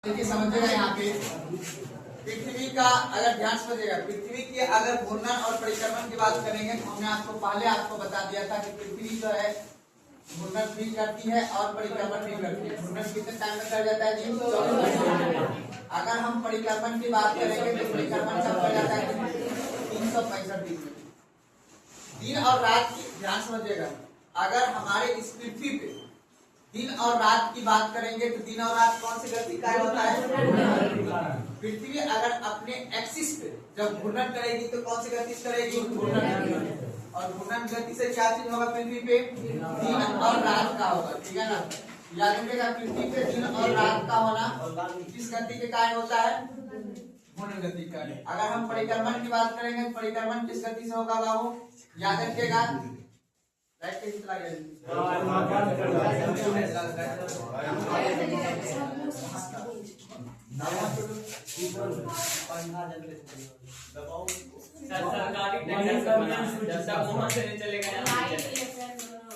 देखिए समझिएगा यहाँ पे पृथ्वी का अगर ध्यान समझिएगा, पृथ्वी के अगर घूर्णन और परिक्रमण की बात करेंगे तो हमने आपको बता दिया था कि पृथ्वी जो है घूर्णन भी करती है और परिक्रमण भी करती है। घूर्णन कितने टाइम में कर जाता है जी? 24 घंटे। अगर हम परिक्रमण की बात करेंगे तो परिक्रमण कब कर जाता है? 365 दिन में। दिन और रात की ध्यान समझिएगा, अगर हमारे इस पृथ्वी पे दिन और रात की बात करेंगे तो दिन और रात कौन सी गति का होता है? पृथ्वी अगर अपने एक्सिस पे जब घूर्णन करेगी तो कौन सी गति से करेगी? घूर्णन। और घूर्णन गति से क्या चीज होगा पृथ्वी पे? दिन और रात का होगा, ठीक है ना। याद रखिएगा पृथ्वी पे दिन और रात का होना किस गति के कारण होता है? घूर्णन गति का। अगर हम परिक्रमण की बात करेंगे तो परिक्रमण किस गति से होगा बाबू? याद रखिएगा राइट पे चला गया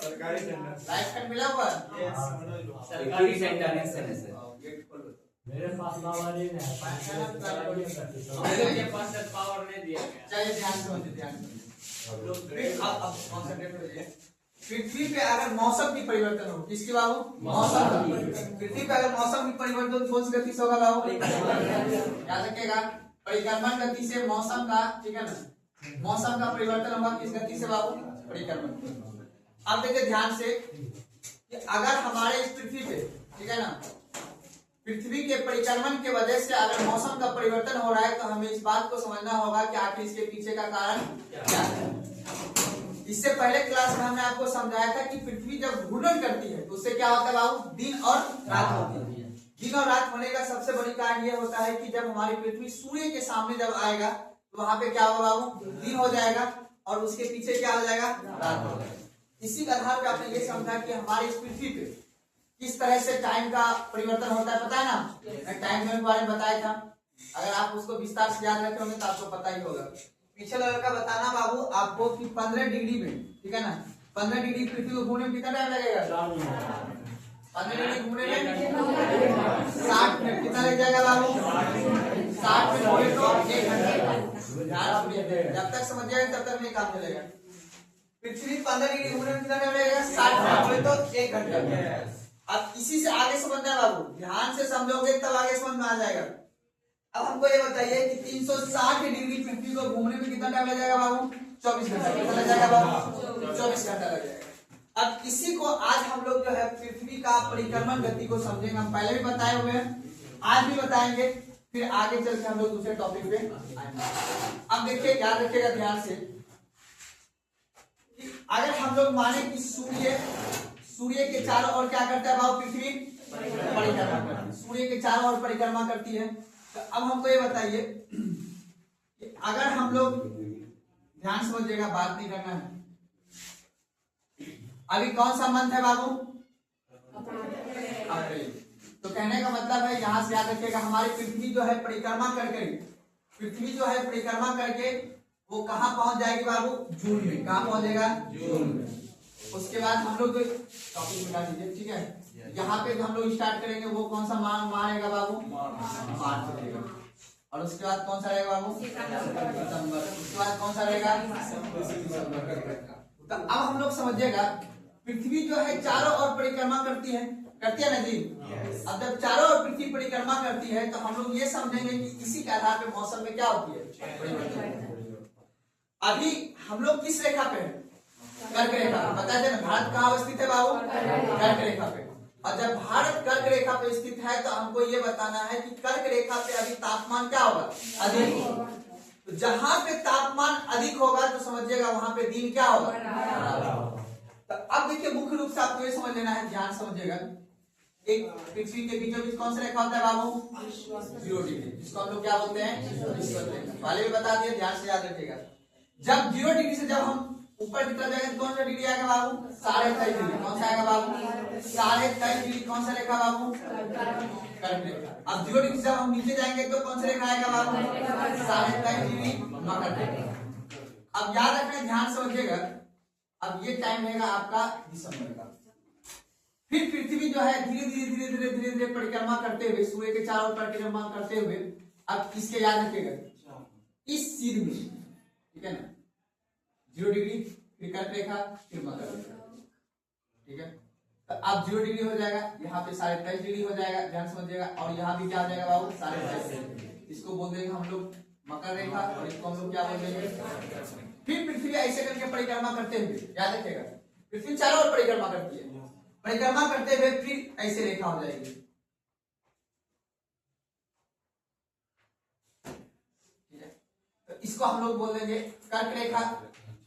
सरकारी लाइट कट मिला हुआ सरकारी टेंडर मेरे पास पावर नहीं है, मेरे पास पावर नहीं दिया गया। चलिए ध्यान से आप कॉन्सेंट्रेट करिए। पृथ्वी पे अगर मौसम की परिवर्तन हो, किसकी बाबू? मौसम। पृथ्वी पे अगर मौसम की परिवर्तन कौन सी गति से होगा बाबू? याद रखिएगा परिक्रमण गति से मौसम का, ठीक है ना, मौसम का परिवर्तन होगा किस गति से बाबू? परिक्रमण। अब देखिए ध्यान से कि अगर हमारे इस पृथ्वी पे, ठीक है ना, पृथ्वी के परिक्रमण के वजह से अगर मौसम का परिवर्तन हो रहा है तो हमें इस बात को समझना होगा कि आखिर इसके पीछे का कारण क्या है। इससे पहले क्लास में हमने आपको समझाया था कि पृथ्वी जब घूर्णन करती है तो उससे क्या होता है बाबू? दिन और रात होती है। दिन और रात होने का सबसे बड़ी कारण यह होता है कि जब हमारी पृथ्वी सूर्य के सामने जब आएगा तो वहां पे क्या होगा बाबू? दिन हो जाएगा और उसके पीछे क्या हो जाएगा? रात हो जाएगा। इसी आधार पे आपने ये समझा कि हमारी इस पृथ्वी पे किस तरह से टाइम का परिवर्तन होता है, पता है ना? मैं टाइम जोन के बारे में बताया था, अगर आप उसको विस्तार से याद रखे होंगे तो आपको पता ही होगा। पीछे लड़का बताना बाबू आपको कि 15 डिग्री में, ठीक है ना, 15 डिग्री पृथ्वी को घूमने में कितना टाइम लगेगा? 15 डिग्री घूमने में 60 मिनट। कितना लग जाएगा बाबू? 60 मिनट बोले तो 1 घंटा। जब तक समझिएगा तब तक नहीं काम चलेगा। पृथ्वी 15 डिग्री घूमने में कितना टाइम लगेगा? 60 मिनट बोले तो 1 घंटा। अब इसी से आगे समझना है बाबू, ध्यान से समझोगे तब आगे समझ में आ जाएगा। अब हमको ये बताइए कि 360 डिग्री पृथ्वी को घूमने में कितना टाइम लग जाएगा बाबू? 24 घंटा। कितना लग जाएगा बाबू? 24 घंटा लग जाएगा। अब इसी को आज हम लोग जो है पृथ्वी का परिक्रमण गति को समझेंगे। हम पहले भी बताए हुए हैं, आज भी बताएंगे, फिर आगे चल के हम लोग दूसरे टॉपिक पे आएंगे। अब देखिए याद रखिएगा ध्यान से, अगर हम लोग माने कि सूर्य के चारों ओर क्या करता है बाबू? पृथ्वी परिक्रमा करती है। सूर्य के चारों ओर परिक्रमा करती है। तो अब हमको ये बताइए कि अगर हम लोग ध्यान समझिएगा, बात नहीं करना है। अभी कौन सा मंथ है बाबू? अप्रैल। तो कहने का मतलब है यहां से याद रखिएगा हमारी पृथ्वी जो है परिक्रमा करके, पृथ्वी जो है परिक्रमा करके वो कहाँ पहुंच जाएगी बाबू? जून में। कहाँ पहुंचेगा? जून में। उसके बाद हम लोग टॉपिक मिटा दीजिए, ठीक है। यहाँ पे जो हम लोग स्टार्ट करेंगे वो कौन सा माह रहेगा बाबू? मार्च रहेगा। और उसके बाद कौन सा रहेगा बाबू? सितंबर। उसके बाद कौन सा रहेगा? दिसंबर। तो अब हम लोग समझिएगा पृथ्वी जो है चारों ओर परिक्रमा करती है ना जी। अब जब चारों ओर पृथ्वी परिक्रमा करती है तो हम लोग ये समझेंगे कि इसी के आधार पे मौसम में क्या होती है? अभी हम लोग किस रेखा पे है? कर्क रेखा। बता दें भारत कहाँ स्थित है बाबू? कर्क रेखा पे। और जब भारत कर्क रेखा पे स्थित है तो हमको ये बताना है कि कर्क रेखा पे अभी तापमान क्या होगा? अधिक होगा। तो जहां पे तापमान अधिक होगा तो समझिएगा वहां पे दिन क्या होगा? तो अब देखिए मुख्य रूप से आपको ये समझ लेना है, ध्यान समझिएगा। एक पृथ्वी के बीचों बीच कौन सा रेखा होता है बाबू? 0 डिग्री, जिसको हम लोग क्या बोलते हैं? विषुवत रेखा। पहले भी बता दिए, ध्यान से याद रखिएगा। जब 0 डिग्री से जब हम ऊपर की तरफ जाएंगे कौन सा डिग्री आएगा बाबू? 23.5 डिग्री। कौन सा आएगा बाबू? 23.5 डिग्री। कौन सा रेखा बाबू? कर्क रेखा। अब 0 डिग्री से जब हम नीचे जाएंगे तो कौन सा रेखा आएगा बाबू? 23.5 डिग्री मकर रेखा। अब याद रखना, ध्यान समझिएगा। अब ये टाइम रहेगा आपका दिसंबर का। फिर पृथ्वी जो है धीरे धीरे परिक्रमा करते हुए, सूर्य के चारों ओर परिक्रमा करते हुए, अब किसके याद रखिएगा, इस सिर में, ठीक है ना, 0 डिग्री, फिर कर्क रेखा, फिर मकर रेखा, ठीक है। तो अब 0 डिग्री हो जाएगा, यहाँ पे 23.5 डिग्री हो जाएगा, ध्यान समझिएगा, और यहाँ भी क्या हो जाएगा बाबू, 23.5। इसको बोल देंगे हम लोग मकर रेखा, और इसको हम लोग क्या बोल देंगे। फिर पृथ्वी ऐसे करके परिक्रमा करते हुए, याद रखिएगा, पृथ्वी चारों ओर परिक्रमा करती है, परिक्रमा करते हुए फिर ऐसे रेखा हो जाएगी, ठीक है। तो इसको हम लोग बोल देंगे कर्क रेखा,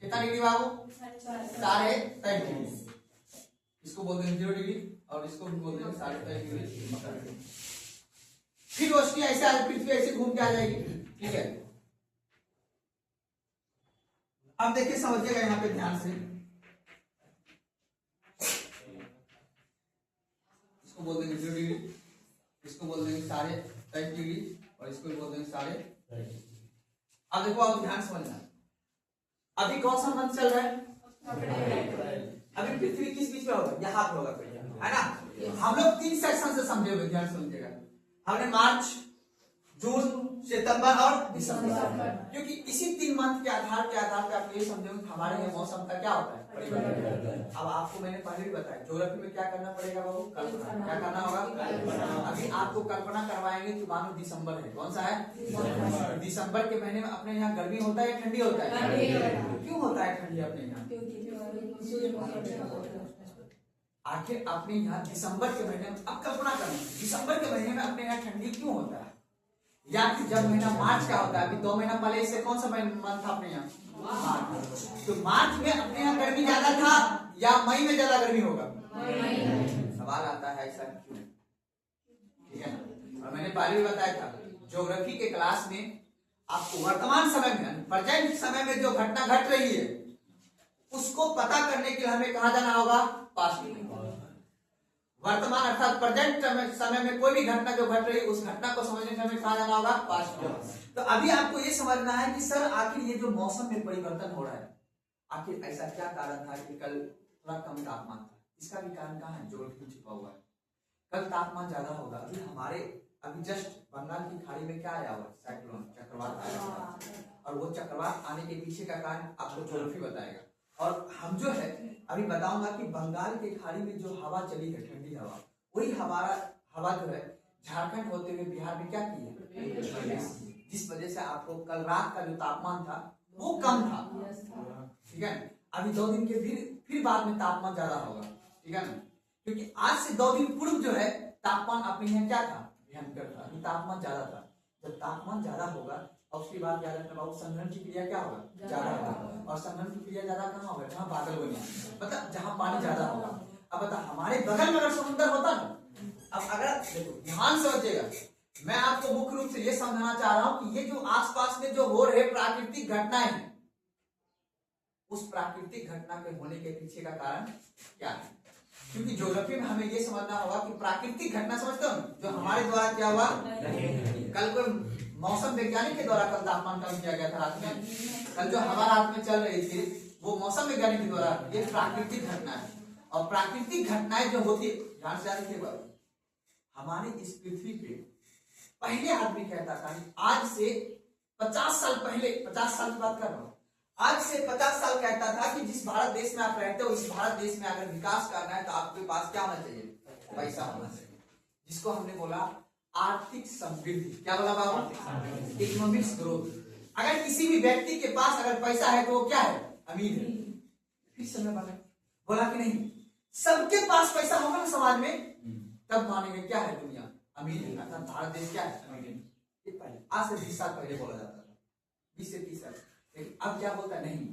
कितना डिग्री बाबू, 23.5 डिग्री। इसको बोल देंगे 0 डिग्री, और इसको भी बोल देंगे 23.5 डिग्री मकर रेखा। फिर रोशनी ऐसे आज पृथ्वी ऐसे घूम के आ जाएगी, ठीक है। अब देखिए समझिएगा यहाँ पे ध्यान से, इसको बोल देंगे 0 डिग्री, इसको बोल देंगे 23.5 डिग्री, और इसको भी बोल देंगे 23.5। अब देखो, अब ध्यान समझना, अभी कौन सा मंथ चल रहा है, अभी पृथ्वी किस बीच में होगा, यहाँ पे होगा, है ना। हम लोग 3 सेक्शन से समझे हुए, ध्यान समझिएगा, हमने मार्च, जून, सितंबर और दिसंबर, क्योंकि इसी 3 मंथ के आधार पे आप ये समझोगे कि हमारे यहाँ मौसम का क्या होता है, परिवर्तन। अब आपको मैंने पहले भी बताया, ज्योग्राफी में क्या करना पड़ेगा बाबू, कल्पना, क्या करना होगा। अभी आपको कल्पना करवाएंगे कि मानो दिसंबर है, कौन सा है, दिसंबर के महीने में अपने यहाँ गर्मी होता है या ठंडी होता है, क्यों होता है ठंडी अपने यहाँ, आखिर अपने यहाँ दिसंबर के महीने में, अब कल्पना करें दिसंबर के महीने में अपने यहाँ ठंडी क्यों होता है, या फिर जब महीना मार्च का होता है, अभी 2 महीना पहले इससे कौन सा मंथ था अपने यहाँ, मार्च। तो मार्च में अपने यहाँ गर्मी ज्यादा था या मई में ज्यादा गर्मी होगा, सवाल आता है ऐसा क्यों, ठीक है ना। और मैंने पहले भी बताया था, ज्योग्राफी के क्लास में आपको वर्तमान समय में, प्रेजेंट समय में जो घटना घट रही है उसको पता करने के लिए हमें कहा जाना होगा, पास्ट में। वर्तमान अर्थात प्रेजेंट समय में कोई भी घटना जो घट रही है उस घटना को समझने के हमें कहा जाना होगा, पास्ट में। तो अभी आपको ये समझना है कि सर आखिर ये जो मौसम में परिवर्तन हो रहा है, आखिर ऐसा क्या कारण था कि कल थोड़ा कम तापमान था, इसका भी कारण कहाँ है, ज्योग्राफी में छिपा हुआ है। कल तापमान ज्यादा होगा, अभी जस्ट बंगाल की खाड़ी में क्या आया हुआ, साइक्लोन, चक्रवात आया हुआ, और वो चक्रवात आने के पीछे का कारण आपको ज्योग्राफी बताएगा। और हम जो है अभी बताऊंगा कि बंगाल के खाड़ी में जो हवा चली है, ठंडी हवा, वही हवा जो है झारखंड होते हुए बिहार में क्या की है, जिस वजह से आपको कल रात का जो तापमान था वो कम था, ठीक है। अभी 2 दिन के फिर बाद में तापमान ज्यादा होगा, ठीक है ना, क्योंकि आज से 2 दिन पूर्व जो है तापमान अपने यहाँ क्या था, भयंकर था, तापमान ज्यादा था। जब तापमान ज्यादा होगा और उसके बाद क्या रहता है, संघनन की क्रिया क्या होगा, ज्यादा होगा, और संघनन की क्रिया ज्यादा कहाँ होगा, जहाँ बादल बने, मतलब जहाँ पानी ज्यादा होगा। अब बता, हमारे बगल में अगर समुद्र होता ना, अब अगर देखो ध्यान समझिएगा, मैं आपको मुख्य रूप से ये समझाना चाह रहा हूँ कि ये जो आसपास में जो हो रहे प्राकृतिक घटनाएं हैं, उस प्राकृतिक घटना के होने के पीछे का कारण क्या है, क्योंकि ज्योग्राफी में हमें ये समझना होगा कि प्राकृतिक घटना समझते हो जो हमारे द्वारा क्या हुआ, कल कोई मौसम वैज्ञानिक के द्वारा कल तापमान कम किया गया था रात में, कल जो हवा रात में चल रही थी वो मौसम वैज्ञानिक के द्वारा, ये प्राकृतिक घटना है। और प्राकृतिक घटनाएं जो होती, ध्यान से देखिए, हमारे इस पृथ्वी पे पहले आदमी कहता था, आज से 50 साल पहले, 50 साल की बात कर रहा हूँ, आज से 50 साल कहता था कि जिस भारत देश में आप रहते हो, इस भारत देश में अगर विकास करना है तो आपके पास क्या होना चाहिए, पैसा होना चाहिए, जिसको हमने बोला आर्थिक समृद्धि। क्या बोला बाबू, इकोनॉमिक्स ग्रोथ। अगर किसी भी व्यक्ति के पास अगर पैसा है तो वो क्या है, अमीर है। फिर समय बोला कि नहीं, सबके पास पैसा होगा ना समाज में, तब मानेंगे क्या है दुनिया, अमीर है, अर्थात भारत देश क्या है, अमीर है। आज से 20 साल पहले बोला जाता था, 20 से 30 साल। लेकिन अब क्या बोलता, नहीं,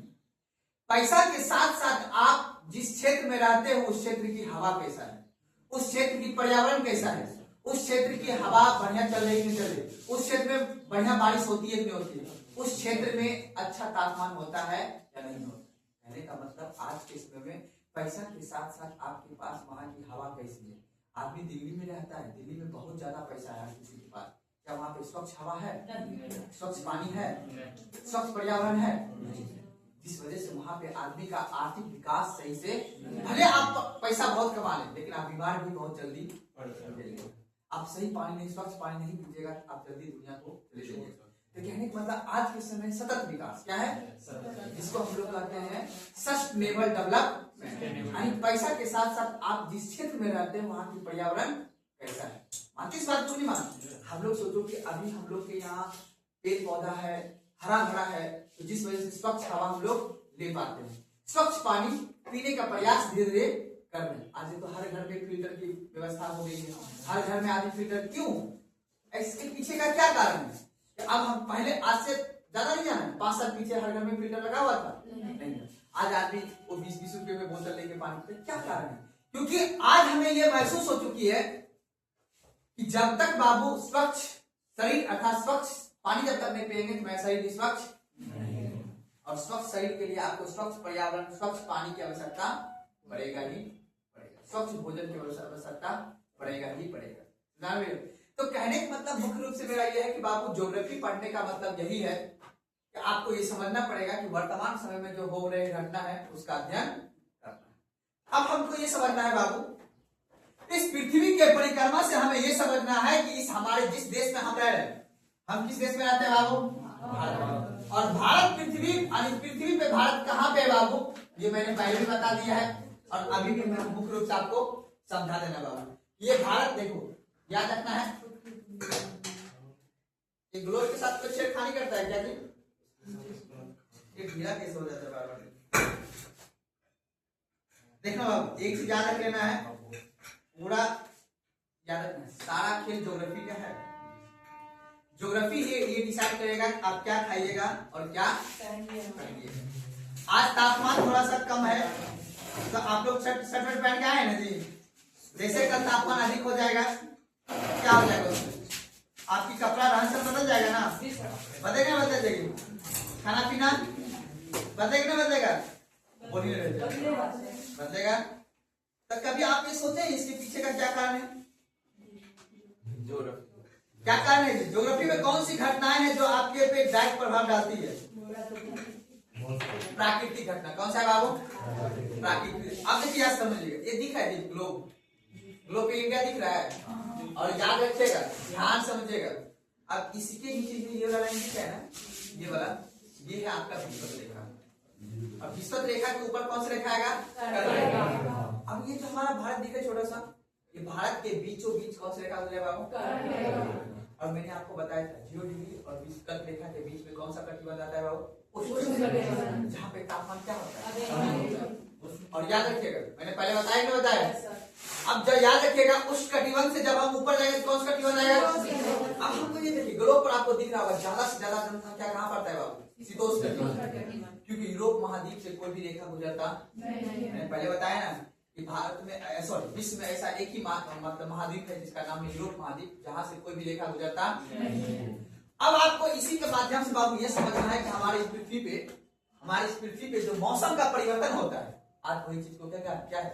पैसा के साथ साथ आप जिस क्षेत्र में रहते हो उस क्षेत्र की हवा कैसा है, उस क्षेत्र की पर्यावरण कैसा है, उस क्षेत्र की हवा बढ़िया चल रही नहीं चल रही, उस क्षेत्र में बढ़िया बारिश होती है नहीं होती है, उस क्षेत्र में अच्छा तापमान होता है या नहीं होता। कहने का मतलब आज के समय में पैसा के साथ साथ आपके पास वहां की हवा कैसी है। आदमी दिल्ली में रहता है, दिल्ली में बहुत ज्यादा पैसा है किसी के पास, क्या वहां पे स्वच्छ हवा है, स्वच्छ पानी है, स्वच्छ पर्यावरण है? जिस वजह से वहां पे आदमी का आर्थिक विकास सही से, भले आप पैसा बहुत कमा लें लेकिन आप बीमार भी बहुत जल्दी पड़ जाएंगे। आप सही पानी नहीं, स्वच्छ पानी नहीं पीजिएगा, आप जल्दी दुनिया को चले जाएंगे। तो कहने का मतलब आज के समय सतत विकास क्या है, जिसको हम लोग कहते हैं सस्टेनेबल डेवलपमेंट, यानी पैसा के साथ साथ आप जिस क्षेत्र में रहते हैं वहां की पर्यावरण कैसा है। मानते इस बात को नहीं मानते? हम लोग सोचो कि अभी हम लोग के यहाँ पेड़ पौधा है, हरा भरा है, तो जिस वजह से स्वच्छ हवा हम लोग ले पाते हैं, स्वच्छ पानी पीने का प्रयास धीरे धीरे कर रहे हैं। आज तो हर घर में फिल्टर की व्यवस्था हो गई है, हर घर में आदमी फिल्टर, क्यों? इसके पीछे का क्या कारण है? अब हम पहले आज से ज्यादा नहीं जाना, 5 साल पीछे हर घर में फिल्टर लगा हुआ था, नहीं। आज आदमी वो 20-20 रुपए में बोतल लेके पानी पीते, क्या कारण है? क्योंकि आज हमें ये महसूस हो चुकी है कि जब तक बाबू स्वच्छ शरीर अर्थात स्वच्छ पानी जब तक नहीं पिएंगे तो मेरा शरीर स्वच्छ नहीं। और स्वच्छ शरीर के लिए आपको स्वच्छ पर्यावरण, स्वच्छ पानी की आवश्यकता पड़ेगा ही पड़ेगा, स्वच्छ भोजन की आवश्यकता पड़ेगा ही पड़ेगा। तो कहने का मतलब मुख्य रूप से मेरा यह है कि बाबू ज्योग्राफी पढ़ने का मतलब यही है कि आपको ये समझना पड़ेगा कि वर्तमान समय में जो हो रही घटना है उसका अध्ययन करना है। अब हमको ये समझना है बाबू, इस पृथ्वी के परिक्रमा से हमें ये समझना है कि इस हमारे जिस देश में हम रह रहे हैं, हम किस देश में रहते हैं बाबू? भारत। और भारत पृथ्वी पे भारत कहाँ पे है बाबू? ये मैंने पहले भी बता दिया है और अभी भी मैं मुख्य रूप से आपको समझा देना बाबू। ये भारत देखो, याद रखना है, एक ग्लोब के साथ कोई छेड़खानी करता है क्या जी? एक ढीला कैसे हो जाता है बार बार? देखो बाबू, एक चीज याद रख लेना है, पूरा याद रखना है, सारा खेल ज्योग्राफी का है। ज्योग्राफी ये डिसाइड करेगा आप क्या खाइएगा और क्या करेंगे। आज तापमान थोड़ा सा कम है तो आप लोग शर्ट पहन के आए ना जी, जैसे कल तापमान अधिक हो जाएगा क्या हो जाएगा उसमें? आपकी कपड़ा रहन सहन बदल जाएगा ना, बदलेगा बदल जाएगी, खाना पीना बदलेगा ना बदलेगा, बोलिए बदलेगा। तो कभी आप ये सोचे इसके पीछे का क्या कारण है? क्या कारण है? ज्योग्राफी में कौन सी घटनाएं हैं जो आपके पे डायरेक्ट प्रभाव डालती है? प्राकृतिक घटना। कौन सा है बाबू? प्राकृतिक। अब देखिए याद समझिएगा, ये दिख रहा है ग्लोब पे इंडिया दिख रहा है, और याद रखिएगा, ध्यान समझिएगा। अब इसके नीचे ये वाला दिख रहा है ना, ये वाला, ये है आपका विषुवत रेखा। अब विषुवत रेखा के ऊपर कौन सा रेखा आएगा? अब ये जो हमारा भारत दिख रहा है छोटा सा, ये भारत के बीचों बीच कौन सा रेखा गुजरा है बाबू? और मैंने आपको बताया था 0 डिग्री और विषुवत रेखा के बीच में कौन सा कटिबंध आता है बाबू? जहाँ पे तापमान क्या होता है। और याद रखिएगा, मैंने पहले बताया नहीं बताया? अब जब याद रखिएगा, उस कटिबंध से जब हम ऊपर जाएंगे तो कौन सा कटिबंध आएगा? अब हमको ये देखिए, ग्लोब पर आपको दिख रहा होगा ज्यादा से ज्यादा जनसंख्या कहाँ पड़ता है बाबू? शीतोष्ण कटिबंध। क्योंकि यूरोप महाद्वीप से कोई भी रेखा गुजरता मैंने पहले बताया ना कि भारत में सॉरी विश्व में ऐसा एक ही मतलब महाद्वीप है जिसका नाम है यूरोप महाद्वीप, जहाँ से कोई भी रेखा गुजरता नहीं। अब आपको इसी के माध्यम से बाबू ये समझना है कि हमारे इस पृथ्वी पे जो मौसम का परिवर्तन होता है, आज वही चीज को क्या है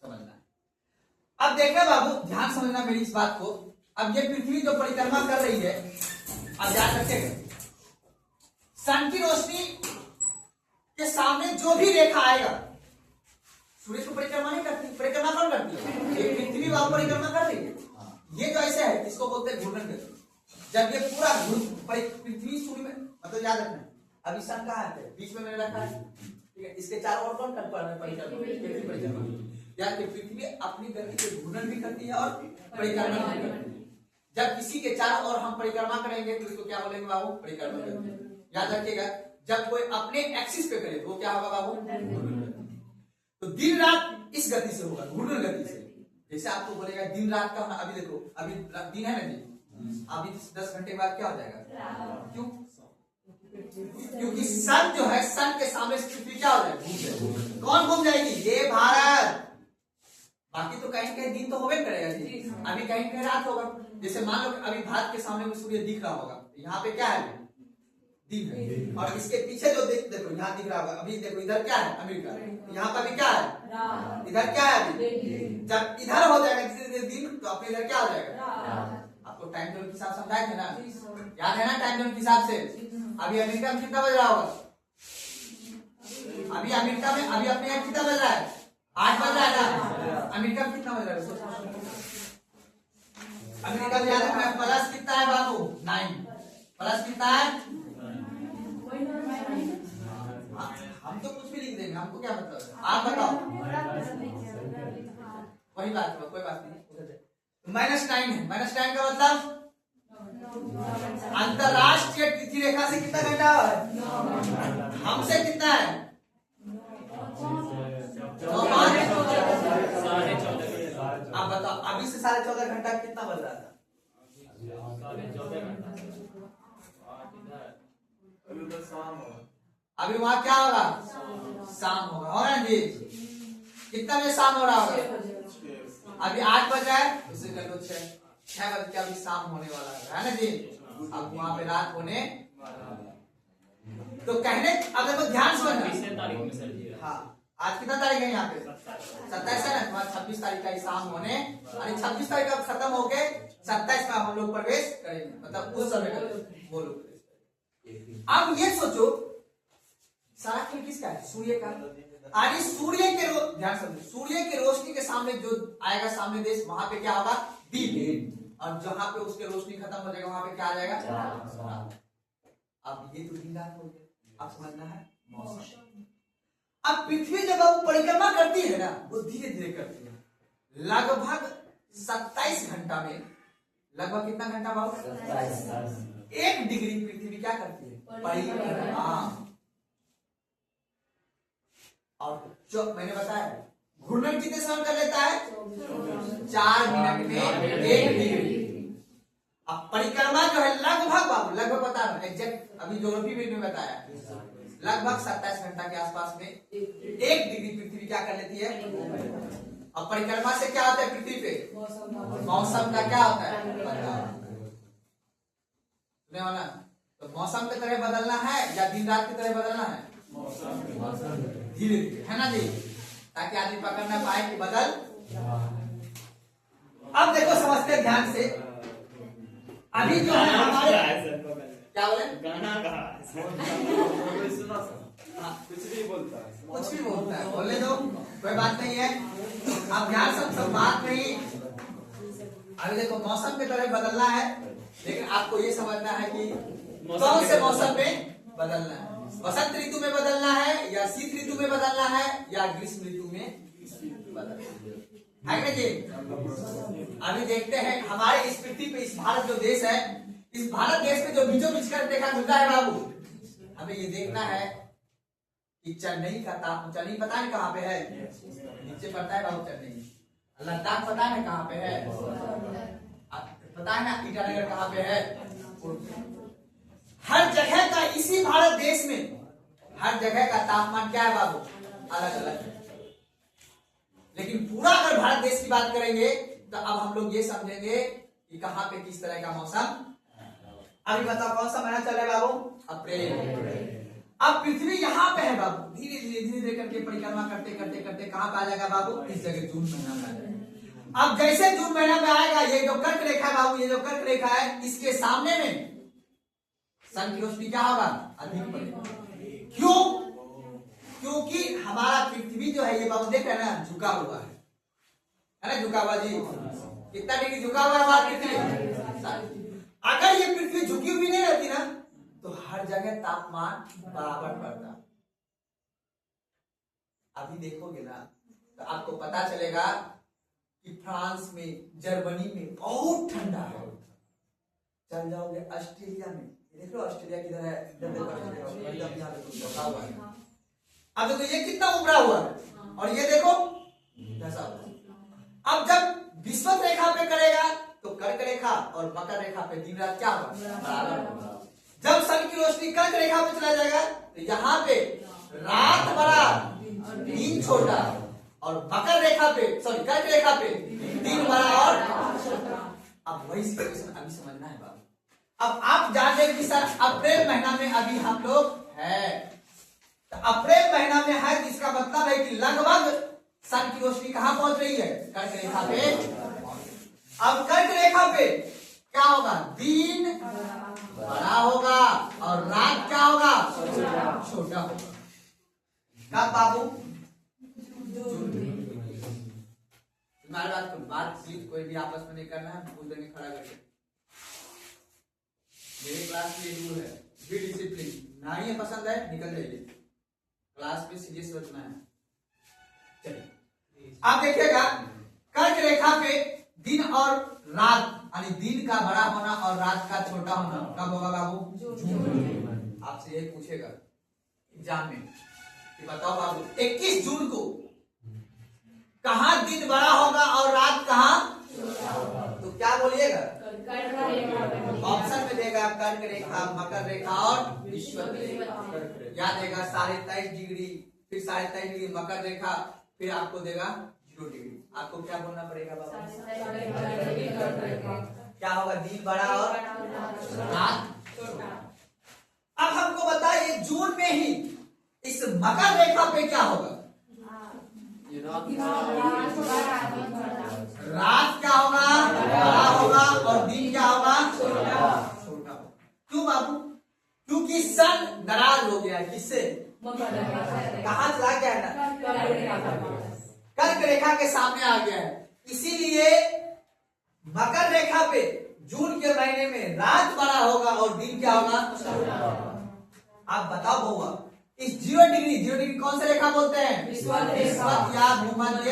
समझना है। अब देखना बाबू, ध्यान समझना मेरी इस बात को। अब ये पृथ्वी जो परिक्रमा कर रही है, अब याद रखिएगा, सन की रोशनी के सामने जो भी रेखा आएगा, सूर्य को परिक्रमा नहीं करती, परिक्रमा कौन करती है? ये पृथ्वी बाबू परिक्रमा कर रही है। ये जो ऐसे है, इसको बोलते हैं घूर्णन गति। जब ये पूरा पृथ्वी सूर्य में, मतलब याद रखना, अभी सन कहाँ है? बीच में मैंने रखा है, ठीक है। इसके चारों ओर कौन परिक्रमा? याद, पृथ्वी अपनी गति से घूर्णन भी करती है और परिक्रमा भी करती है। जब किसी के चारों ओर हम परिक्रमा करेंगे तो इसको क्या बोलेंगे बाबू? परिक्रमा करते। याद रखिएगा, जब कोई अपने एक्सिस पे करे तो क्या होगा बाबू? तो दिन रात इस गति से होगा, घूर्णन गति से। जैसे आपको बोलेगा दिन रात का, अभी देखो, अभी दिन है ना जी, अभी 10 घंटे बाद क्या हो जाएगा? क्यों? क्योंकि सन जो है, सन के सामने पृथ्वी क्या हो जाएगी? कौन घूम जाएगी? ये भारत। बाकी तो कहीं कहीं दिन तो होवे करेगा जी, अभी कहीं कहीं रात होगा। जैसे मान लो अभी भारत के सामने में सूर्य दिख रहा होगा, यहाँ पे क्या है? दिन है। और इसके पीछे जो देखो यहाँ दिख रहा होगा, अभी देखो इधर क्या है? अमेरिका। यहाँ पर भी क्या है? इधर क्या है? अभी जब इधर हो जाएगा धीरे धीरे दिन, तो अपने इधर क्या हो जाएगा? आपको टाइम जोन के हिसाब समझाए थे ना, याद है ना? टाइम जोन के हिसाब से अभी अमेरिका में कितना बज रहा होगा? अभी अमेरिका में अभी अपने यहाँ कितना बज रहा है? 8 बज रहा है ना? अमेरिका में कितना बज रहा है? अमेरिका में याद रखना प्लस कितना है बाबू? 9 प्लस कितना है? हम तो कुछ भी लिख देंगे, हमको क्या मतलब है? आप बताओ। वही बात है, कोई बात नहीं। -9 है। -9 का मतलब अंतरराष्ट्रीय तिथि रेखा से कितना घंटा है? हमसे कितना है? 14:30। आप बताओ अभी से 14.5 घंटा कितना बज रहा था? अभी वहां क्या होगा? शाम होगा, हो ना जी? कितना बजे शाम हो रहा होगा? अभी 8 बज रहा है, उसे कर लो 6 बज के अभी शाम होने वाला है ना जी? अब वहां पे रात होने, तो कहने अगर तो ध्यान से समझना। हाँ, आज कितना तारीख है यहाँ पे? 27 है ना? तुम्हारा 26 तारीख का शाम होने, अरे 26 तारीख का खत्म होके 27 का हम लोग प्रवेश करेंगे, मतलब उस समय का वो लोग। अब ये सोचो सारा खेल किसका है? सूर्य का। यानी सूर्य के ध्यान समझो, सूर्य के रोशनी के सामने जो आएगा सामने देश, वहां पे क्या होगा? दिन। और जहां पे उसके रोशनी खत्म हो जाएगा वहां पे क्या आ जाएगा? अब ये तो दिन रात हो गया। अब समझना है मौसम। अब पृथ्वी जब वो परिक्रमा करती है ना, वो धीरे धीरे करती है। लगभग 27 घंटा में, लगभग कितना घंटा बाबू? 1 डिग्री पृथ्वी क्या करती है? परिक्रमा। और जो मैंने बताया घूर्णन कितने समय कर लेता है? 4 मिनट में 1 डिग्री। अब परिक्रमा जो है लगभग बाबू, लगभग बता रहा हूं, एग्जैक्ट अभी ज्योग्राफी में बताया, लगभग 27 घंटा के आसपास में 1 डिग्री पृथ्वी क्या कर लेती है? अब परिक्रमा से क्या होता है पृथ्वी पे? मौसम का क्या होता है? सुने वाला? तो मौसम की तरह बदलना है या दिन रात की तरह बदलना है? धीरे धीरे, है ना जी? ताकि आदमी पकड़ ना पाए कि बदल। अब देखो समझते ध्यान से, अभी जो है हमारे क्या बोले? गाना कहा कुछ भी बोलता है, बोलने दो, कोई बात नहीं है। अब ध्यान सब बात नहीं। अभी देखो मौसम की तरह बदलना है, लेकिन आपको ये समझना है कि कौन से मौसम में बदलना है। वसंत ऋतु में बदलना है या शीत ऋतु में बदलना है या ग्रीष्म ऋतु में बदलना है ना जी? अभी देखते हैं हमारे इस पृथ्वी पे, इस भारत जो देश है, इस भारत देश में जो बीचों बीच कर देखा मिलता है बाबू, हमें ये देखना है कि चेन्नई का तापमान, चेन्नई पता है कहाँ पे है? नीचे पड़ता है बाबू चेन्नई। लद्दाख पता है कहाँ पे है? पता है ना ईटानगर कहाँ पे है? हर जगह का, इसी भारत देश में हर जगह का तापमान क्या है बाबू? अलग अलग है। लेकिन पूरा अगर भारत देश की बात करेंगे तो अब हम लोग ये समझेंगे कि कहाँ पे किस तरह का मौसम। अभी बताओ कौन सा महीना चल रहा है बाबू? अप्रैल। अब पृथ्वी यहाँ पे है बाबू, धीरे धीरे करके परिक्रमा करते करते करते कहाँ पे आ जाएगा बाबू? इस जगह जून महीना में आ जाएगा। अब जैसे जून महीना में आएगा, ये जो कर्क रेखा है बाबू, ये जो कर्क रेखा है, इसके सामने में सन की रोशनी क्या होगा? अधिक पड़ेगा। क्यों? क्योंकि हमारा पृथ्वी जो है ये बाबू देख रहे हैं ना, झुका हुआ है ना? झुका हुआ जी, कितना डिग्री झुका हुआ है हमारा पृथ्वी? अगर ये पृथ्वी झुकी हुई नहीं रहती ना, तो हर जगह तापमान बराबर पड़ता। अभी देखोगे ना तो आपको पता चलेगा कि फ्रांस में, जर्मनी में बहुत ठंडा है। चल जाओगे ऑस्ट्रेलिया में, देख लो ऑस्ट्रेलिया किधर है? इधर देखो ऑस्ट्रेलिया, यहाँ देखो झुका हुआ है। अब देखो ये कितना उभरा हुआ है और ये देखो ऐसा हुआ। अब जब विषुवत रेखा पे करेगा तो कर्क रेखा और मकर रेखा पे दिन रात क्या होगा? बराबर होगा। जब सन की रोशनी कर्क रेखा पे चला जाएगा तो यहाँ पे रात बड़ा दिन छोटा, और मकर रेखा पे, सॉरी कर्क रेखा पे दिन बड़ा और। अब वही सिचुएशन अभी समझना है बाबू। अब आप जान रहे कि सर अप्रैल महीना में अभी हम लोग है, तो अप्रैल महीना में है, इसका मतलब है कि लगभग सन की रोशनी कहां पहुंच रही है? कर्क रेखा पे। अब कर्क रेखा पे क्या होगा? दिन बड़ा होगा और रात क्या होगा? छोटा होगा। कब बाबू? तुम्हारी बातचीत कोई भी आपस में नहीं करना है, बोल देंगे खड़ा करके। मेरे क्लास में रूल है, बी डिसिप्लिन। ना ही पसंद है निकल जाइए, क्लास में सीरियस रखना है। चलिए आप देखिएगा, कर्क रेखा पे दिन और रात, यानी दिन का बड़ा होना और रात का छोटा होना कब होगा बाबू? जून। आपसे ये पूछेगा एग्जाम में कि बताओ बाबू 21 जून को कहाँ दिन बड़ा होगा और रात कहाँ? तो क्या बोलिएगा? ऑप्शन में देगा कर्क रेखा, मकर रेखा और विषुवत रेखा। या देगा 23.5 डिग्री, फिर 23.5 डिग्री मकर रेखा, फिर आपको देगा 0 डिग्री। आपको क्या बोलना पड़ेगा बाबू? क्या होगा? दिन बड़ा और रात छोटा। अब हमको बताइए जून में ही इस मकर रेखा पे क्या होगा? रात क्या होगा? बड़ा होगा और दिन क्या होगा? छोटा। क्यों बाबू? क्योंकि सन नाराज हो गया है। किससे? कहाँ चला गया है ना? कर्क रेखा के सामने आ गया है। इसीलिए मकर रेखा पे जून के महीने में रात बड़ा होगा और दिन क्या होगा? आप बताओ बउआ, इस 0 डिग्री कौन सा रेखा बोलते हैं? विषुवत या भूमध्य।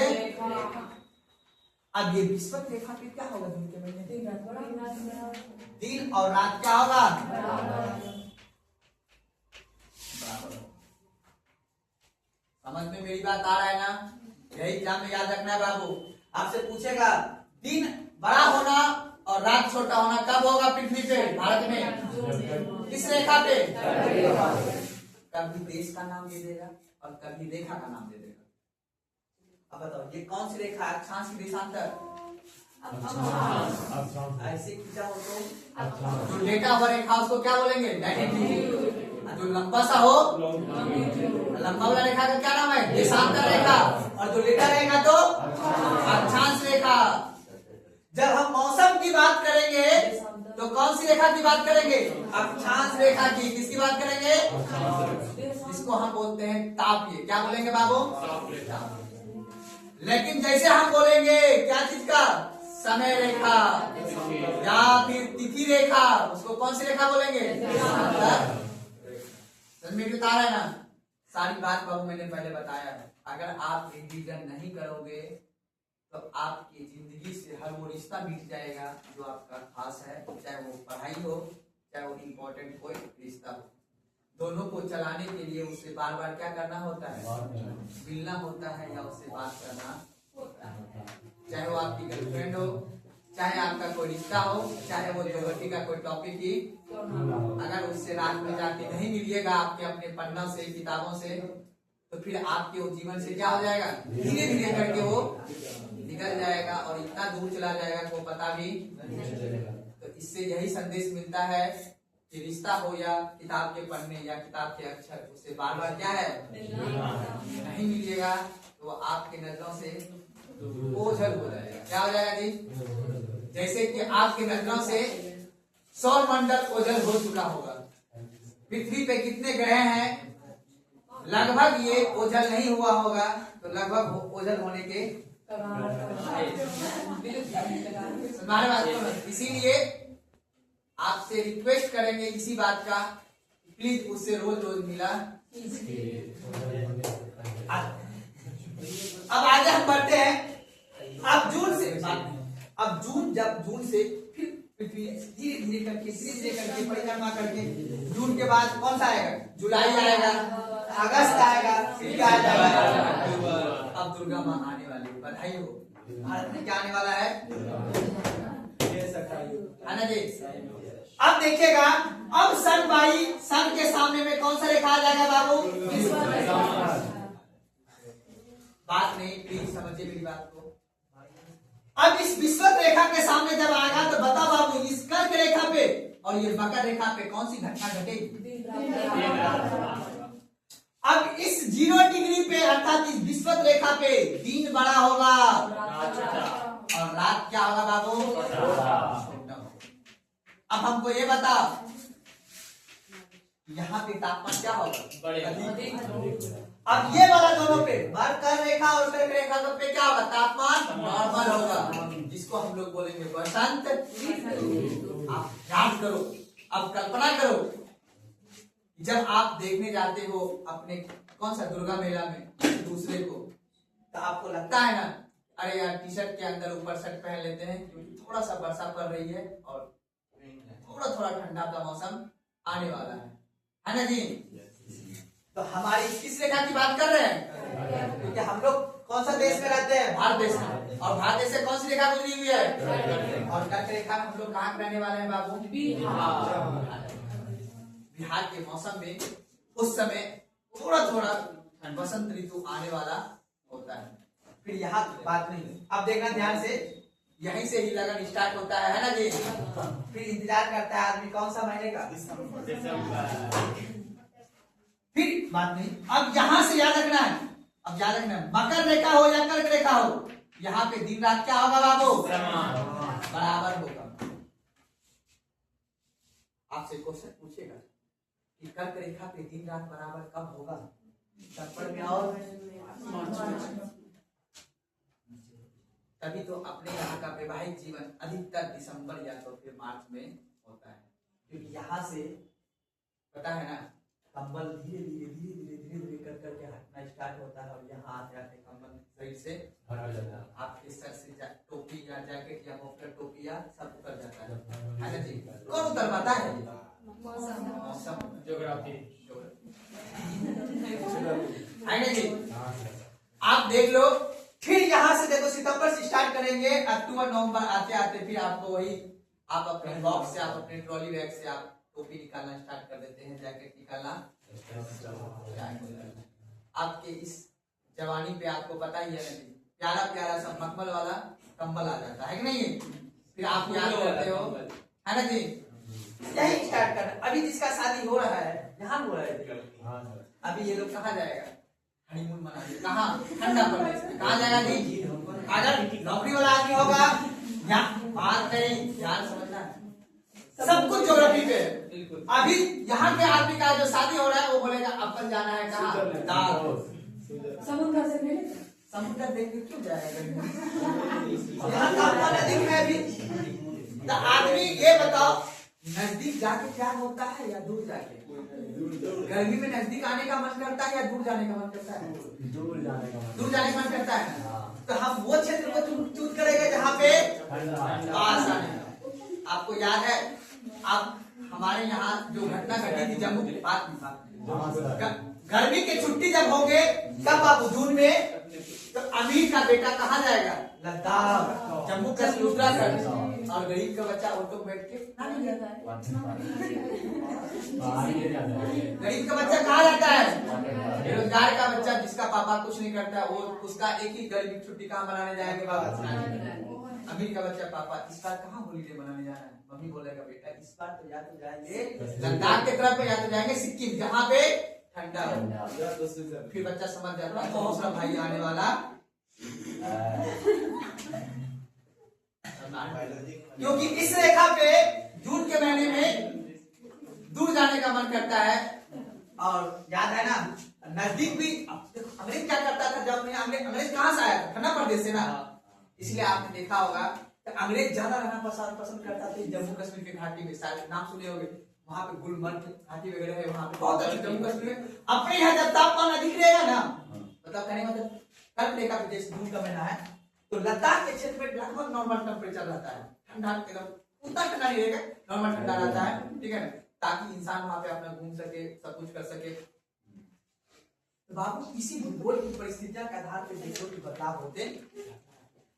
अब ये विषुवत रेखा पे क्या होगा जून के महीने? दिन और रात क्या होगा? समझ में मेरी बात आ रहा है ना? यही एग्जाम में याद रखना है बाबू। आपसे पूछेगा दिन बड़ा होना और रात छोटा होना कब होगा पृथ्वी पे, भारत में? किस रेखा पे? कभी देश का नाम दे देगा और कभी रेखा का नाम दे देगा। अब बताओ ये कौन सी रेखा है? अक्षांश की देशांतर ऐसे खींचा हो तो जो डेटा हुआ रेखा उसको क्या बोलेंगे? 90°। जो लंबा सा हो, लंबा वाला रेखा का क्या नाम है? देशांतर रेखा। और जो लेटा रहेगा तो अक्षांश रेखा। जब हम मौसम की बात करेंगे तो कौन सी रेखा की बात करेंगे? अक्षांश रेखा की। किसकी बात करेंगे? इसको हम बोलते हैं तापीय। क्या बोलेंगे बाबू? लेकिन जैसे हम बोलेंगे क्या चीज का? समय रेखा या फिर तिथि रेखा, उसको कौन सी रेखा बोलेंगे? मेरी बता रहा है ना सारी बात बाबू, मैंने पहले बताया है। अगर आप रिवीजन नहीं करोगे तो आपकी जिंदगी से हर वो रिश्ता मिट जाएगा जो आपका खास है, चाहे वो पढ़ाई हो चाहे वो इम्पोर्टेंट कोई रिश्ता हो। दोनों को चलाने के लिए उससे बार बार क्या करना होता है? मिलना होता है या उससे बात करना होता है। चाहे वो आपकी गर्लफ्रेंड हो, चाहे आपका कोई रिश्ता हो, चाहे वो ज्योग्राफी का कोई टॉपिक ही, अगर उससे रात में जाके नहीं मिलिएगा आपके अपने पन्नों से, किताबों से, तो फिर आपके वो जीवन से क्या हो जाएगा? धीरे धीरे करके वो निकल जाएगा और इतना दूर चला जाएगा को पता भी नहीं चलेगा। तो इससे यही संदेश मिलता है कि रिश्ता हो या किताब के पढ़ने या किताब के अक्षर, उससे बार बार क्या है? नहीं मिलिएगा तो आपके नजरों से ओझल हो जाएगा। क्या हो जाएगा जी? जैसे कि आपके नजरों से सौर मंडल ओझल हो चुका होगा। पृथ्वी पे कितने ग्रह हैं? लगभग ये ओझल नहीं हुआ होगा, तो लगभग ओझल होने के हमारे बात को। इसीलिए आपसे रिक्वेस्ट करेंगे इसी बात का, प्लीज उससे रोज रोज मिला। अब आगे हम बढ़ते हैं। अब जून से, अब जून, जब जून से फिर पृथ्वी धीरे धीरे करके परिक्रमा करके जून के बाद कौन सा आएगा? जुलाई आएगा, अगस्त आएगा, फिर क्या आ जाएगा? अब दुर्गा माँ आने वाली, बधाई हो। भारत में क्या आने वाला है? ना जी? अब देखिएगा, अब सन बाई, सन के सामने में कौन सा रेखा आ जाएगा बाबू? बात नहीं, प्लीज समझिए मेरी बात को। अब इस विषुवत रेखा के सामने जब आएगा तो बता बाबू, इस कर्क रेखा पे और ये मकर रेखा पे कौन सी घटना घटेगी? अब इस 0 डिग्री पे अर्थात इस विषुवत रेखा पे दिन बड़ा होगा और रात क्या होगा बाबू? छोटा। अब हमको ये बता, यहाँ पे तापमान क्या होगा? अब ये वाला दोनों पे मकर रेखा और कर्क रेखा पे क्या होगा, तापमान नॉर्मल होगा, जिसको हम लोग बोलेंगे बसंत ऋतु। आप याद करो, अब कल्पना करो जब आप देखने जाते हो अपने कौन सा दुर्गा मेला में दूसरे को, तो आपको लगता है ना अरे यार टी शर्ट के अंदर ऊपर शर्ट पहन लेते हैं क्योंकि थोड़ा सा वर्षा पड़ रही है और थोड़ा थोड़ा ठंडा का मौसम आने वाला है ना जी। तो हमारी किस रेखा की बात कर रहे हैं, क्योंकि हम लोग कौन सा देश में रहते हैं, भारत देश में, और भारत देश से कौन सी रेखा गुजरी हुई है, और कर्क रेखा में हम लोग कहाँ के रहने वाले हैं बाबू, बिहार के मौसम में उस समय थोड़ा थोड़ा बसंत ऋतु आने वाला होता है। फिर यहाँ बात नहीं, अब देखना ध्यान से, यहीं से ही लगन स्टार्ट होता है ना जी। फिर इंतजार करता है आदमी कौन सा महीने का, फिर बात नहीं। अब यहाँ से याद रखना है, अब याद रखना है मकर रेखा हो या कर्क रेखा हो, यहाँ पे दिन रात क्या होगा बाबू, बराबर होगा। आपसे क्वेश्चन पूछेगा कि कर्क रेखा पे दिन रात बराबर कब होगा, दर्पण में और तभी तो अपने यहाँ का वैवाहिक जीवन अधिकतर दिसंबर या तो फिर मार्च में होता है, क्योंकि यहाँ से पता है ना कंबल धीरे धीरे धीरे धीरे धीरे धीरे कर करके हटना स्टार्ट होता है और यहाँ आते आते कंबल शरीर से आपके सर से टोपी या जैकेट या मफलर टोपी या सब उतर जाता है ना जी। कौन उतर पाता है, मौसम ज्योग्राफी है ना जी। आप देख लो, फिर यहाँ से देखो सितंबर से स्टार्ट करेंगे, अक्टूबर नवंबर आते आते फिर आपको वही आप अपने बॉक्स से, आप अपने ट्रॉली बैग से आप टोपी निकालना स्टार्ट कर देते हैं, जैकेट निकालना। आपके इस जवानी पे आपको पता ही है ना, प्यारा प्यारा सा मखमल वाला कंबल आ जाता है कि नहीं, फिर आप याद करते हो है ना जी। यही स्टार्ट करना। अभी जिसका शादी हो रहा है, यहाँ हो रहा है, अभी ये लोग कहाँ जाएगा, हनीमून मनाने, कहाँ, ठंडा प्रदेश में, कहाँ जाएगा जी। अगर नौकरी वाला आदमी होगा, यहाँ बात नहीं, ध्यान समझना है, सब कुछ ज्योग्राफी पे है। अभी यहाँ के आदमी का जो शादी हो रहा है वो बोलेगा अपन जाना है कहाँ, समुद्र से मिले, समुद्र देखने क्यों जाएगा, यहाँ का नदी में भी। तो आदमी ये बताओ नजदीक जाके प्यार होता है या दूर जाके, गर्मी में नजदीक आने का मन करता है या दूर जाने का मन करता है, दूर जाने का मन करता है। तो हम वो क्षेत्र को चूज करेंगे जहाँ पे पास आने का। आपको याद है आप हमारे यहाँ जो घटना घटी थी जम्मू के पास में, गर्मी की छुट्टी जब होंगे तब आप जून में, तो अमीर का बेटा कहाँ जाएगा, लद्दाख, जम्मू कश्मीर, उत्तराखंड, और गरीब का बच्चा ऑटो बैठ के गरीब का बच्चा कहाँ जाता है, बेरोजगार का बच्चा जिसका पापा कुछ नहीं करता वो उसका एक ही गर्मी छुट्टी कहाँ मनाने जाएंगे बाबा। अमीर का बच्चा पापा इस बार कहाँ हॉलीडे मनाने जा रहा है, मम्मी बोलेगा बेटा इस बार तो या तो जाएंगे लद्दाख की तरफ या तो जाएंगे सिक्किम जहाँ पे ठंडा हो। फिर बच्चा समझ जाता है दूसरा भाई आने वाला, क्योंकि इस रेखा पे जून के महीने में दूर जाने का मन करता है। और याद है ना नजदीक भी, अंग्रेज क्या करता था जब अंग्रेज कहाँ से आया था, ठंडा प्रदेश से ना, इसलिए आपने देखा होगा कि अंग्रेज ज्यादा रहना पसंद करता था जम्मू कश्मीर के घाटी में, शायद नाम सुने होंगे, वहाँ पे गुलमर्ग घाटी वगैरह है, वहाँ पे बहुत अच्छी जम्मू कश्मीर में। अपने यहाँ जब तापमान अधिक रहेगा ना, मतलब कहने मतलब कर्क रेखा पे जैसे जून का महीना है तो लद्दाख के क्षेत्र में लगभग नॉर्मल टेम्परेचर रहता है, ठंडा एकदम उतना ठंडा नहीं रहेगा, नॉर्मल ठंडा रहता है, ठीक है ना, ताकि इंसान वहाँ पे अपना घूम सके, सब कुछ कर सके। तो बाबू किसी भूगोल की परिस्थितियों के आधार पर देखो कि बदलाव होते।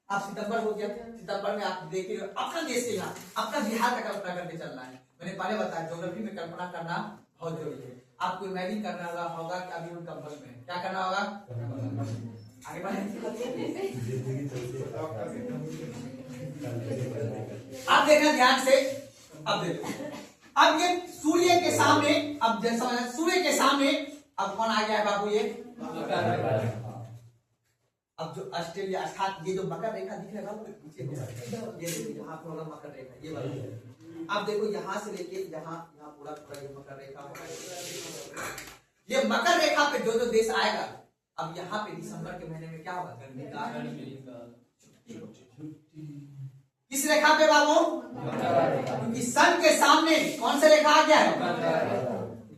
आप सितंबर हो गया, सितंबर में आप देखिए अपना देश के यहाँ अपना बिहार का कल्पना करके चलना है। मैंने पहले बताया ज्योग्राफी में कल्पना करना बहुत जरूरी है। आपको इमेजिन करना होगा कि अभी हम कंबल में, क्या करना होगा, आगे बढ़े। अब देखना ध्यान से, अब देखो, अब ये सूर्य के सामने, अब जैसा सूर्य के सामने अब कौन आ गया है बाबू, ये अब जो ऑस्ट्रेलिया अर्थात ये जो मकर रेखा दिख रहा है नीचे, ये देखो यहाँ पर होगा मकर रेखा, ये वाला। अब देखो यहाँ से लेके यहाँ पूरा पूरा ये मकर रेखा होगा। ये मकर रेखा पे जो जो देश आएगा अब यहाँ पे दिसंबर के महीने में क्या होगा? गर्मी का किस रेखा पे बाबू? क्योंकि सन के सामने कौन सा रेखा आ गया है?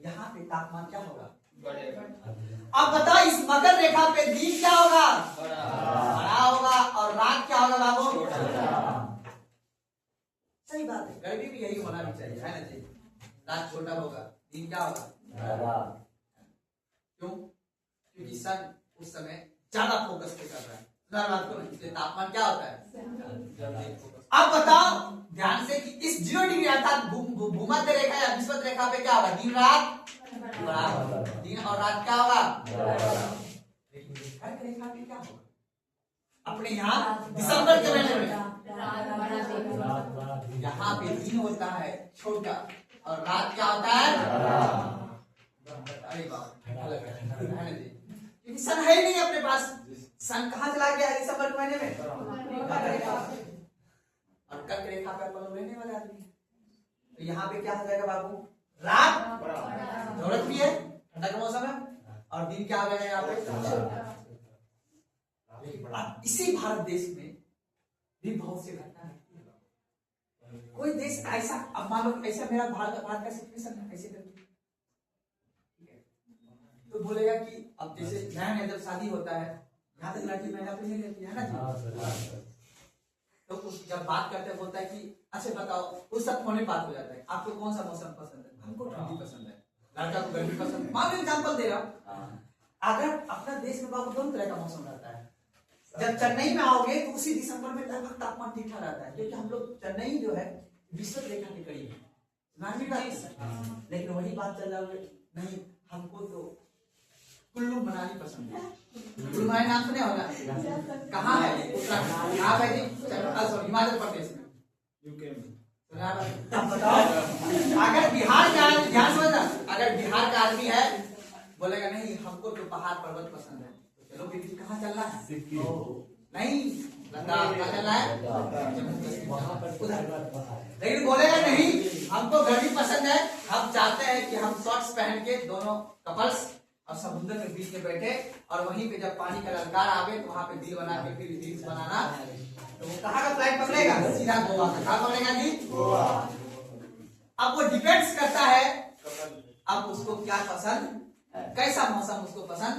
यहाँ पे तापमान क्या होगा? अब बताओ इस मकर रेखा पे दिन क्या होगा? बड़ा होगा और रात क्या होगा बाबू? सही बात है, गर्मी भी यही होना भी चाहिए, है ना जी? रात छोटा होगा, दिन क्या होगा? क्यों? क्योंकि सन उस समय ज्यादा फोकस पे कर रहा है, बात को इसलिए तापमान क्या होता है? अब बताओ ध्यान से कि इस 0 डिग्री अर्थात भूमध्य रेखा या विषुवत रेखा पे क्या होगा? दिन रात बराबर, दिन और रात क्या होगा? लेकिन कर्क रेखा पे क्या होगा? अपने यहाँ दिसंबर के महीने में यहाँ पे दिन होता है छोटा और रात क्या होता है? अरे बाप, क्योंकि सन है ही नहीं अपने पास। सन कहाँ चला गया है दिसंबर के महीने में? और कर्क रेखा पर अपन रहने वाले आदमी है, तो यहाँ पे क्या हो जाएगा बाबू? रात जरूरत भी है, ठंडा का मौसम है, और दिन क्या हो जाएगा यहाँ पे? इसी भारत देश में भी बहुत से घटना है। कोई देश ऐसा, अब मान लो ऐसा मेरा भारत का सिचुएशन है, ऐसे करके तो बोलेगा कि अब जैसे नया नया जब शादी होता है यहाँ तक लड़की महिला तो नहीं रहती है ना जी, तो उस जब बात करते हैं बोलता है कि अच्छा बताओ, उस सब फोन में बात हो जाता है, आपको कौन सा मौसम पसंद है? हमको ठंडी पसंद है, लड़का को गर्मी पसंद है। मान लो एग्जाम्पल दे रहा हूँ, अगर अपना देश में बाबू दोनों तरह का मौसम रहता है। जब चेन्नई में आओगे तो उसी दिसंबर में लगभग तापमान ठीक ठाक रहता है, क्योंकि हम लोग चेन्नई जो है विषुवत रेखा के करीब है, लेकिन वही बात चल रहा है, नहीं हमको तो कुल्लू मनाली पसंद है। कुल्लू मनाली नाम सुने होगा? कहाँ है? उत्तराखंड। कहाँ है जी? सॉरी, हिमाचल प्रदेश में, यूके में। अब बताओ, अगर बिहार का, ध्यान समझना, अगर बिहार का आदमी है बोलेगा नहीं हमको तो पहाड़ पर्वत पसंद है, तो चलो फिर कहाँ चल रहा है? नहीं, लद्दाख कहाँ चल रहा है? लेकिन बोलेगा नहीं हमको गर्मी पसंद है, हम चाहते हैं कि हम शॉर्ट्स पहन के दोनों कपल्स और समुद्र के बीच में बैठे, और वहीं पे जब पानी का ललकार आवे तो वहां पे दिल बना के फिर रील्स बनाना, तो वो कहाँ का फ्लाइट पकड़ेगा? सीधा गोवा का। कहाँ पकड़ेगा जी? गोवा। अब वो डिपेंड्स करता है अब उसको क्या पसंद, कैसा मौसम उसको पसंद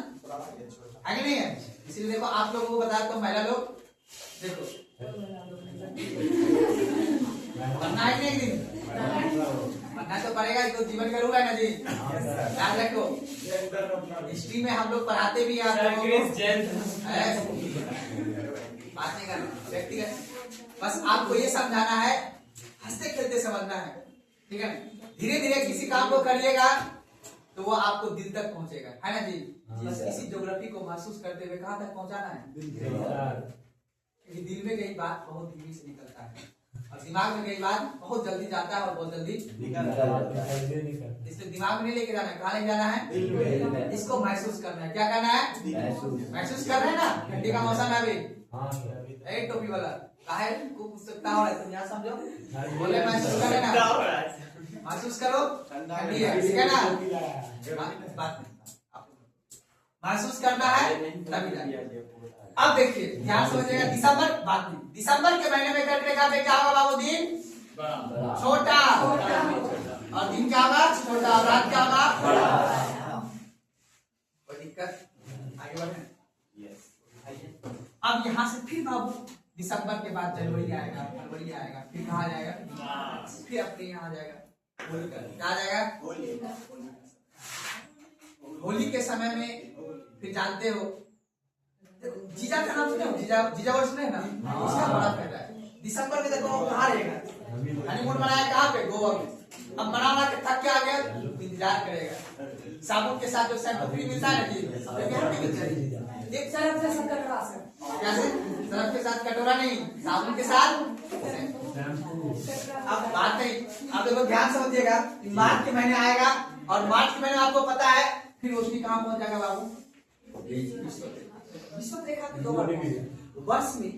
है कि नहीं है। इसलिए देखो आप लोगों को बताया तो महिला लोग देखो बनना है एक दिन, बनना तो पड़ेगा, तो जीवन का रूल है ना जी, याद रखो। हिस्ट्री में हम लोग पढ़ाते भी हैं बात नहीं करना व्यक्तिगत, बस आपको ये समझाना है, हंसते खेलते समझना है, ठीक है। धीरे धीरे किसी काम को करिएगा तो वो आपको दिल तक पहुंचेगा, है ना जी। बस इसी ज्योग्राफी को महसूस करते हुए कहाँ तक पहुंचाना है? दिल में गई बात बहुत धीरे से निकलता है, और दिमाग में गई बात बहुत जल्दी जाता है और बहुत जल्दी निकलता है। इसलिए दिमाग में नहीं लेके जाना है, कहाँ ले जाना है? इसको महसूस करना है। क्या करना है? महसूस कर रहे हैं ना, ठंडी का मौसम है अभी, एक टोपी वाला काहे को पुस्तकता हो रहा है, तुम यहाँ समझो, बोले महसूस कर लेना, महसूस करो ठंडी है, ठीक है ना, बात महसूस करना है तभी जाएगा। अब देखिए ध्यान समझिएगा, दिसंबर बात नहीं, दिसंबर के महीने में कर्क रेखा पे क्या होगा बाबू? दिन छोटा और दिन क्या होगा? छोटा, और रात क्या होगा? बड़ा। कोई दिक्कत? आगे बढ़े। अब यहाँ से फिर बाबू दिसंबर के बाद जनवरी आएगा, फरवरी आएगा, फिर कहाँ जाएगा? फिर अपने यहाँ आ जाएगा होली का, क्या आ जाएगा? होली के समय में फिर जानते हो जीजा का नाम सुने हो? जीजा वर्ष सुने ना, उसका बड़ा फायदा है। दिसंबर में देखो कहाँ रहेगा? हनीमून मनाया कहाँ पे? गोवा में। अब मना के थक के आ गया, इंतजार करेगा। साबुन के साथ जो शैम्पू फ्री मिलता है ना जी, एक सरफ से सब कटोरा से, कैसे? सरफ के साथ कटोरा नहीं, साबुन के साथ। अब बात नहीं, आप देखो ध्यान समझिएगा, मार्च के महीने आएगा और मार्च के महीने आपको पता है फिर रोशनी कहाँ पहुंच जाएगा बाबू? विषुवत रेखा पे दो वर्ष में,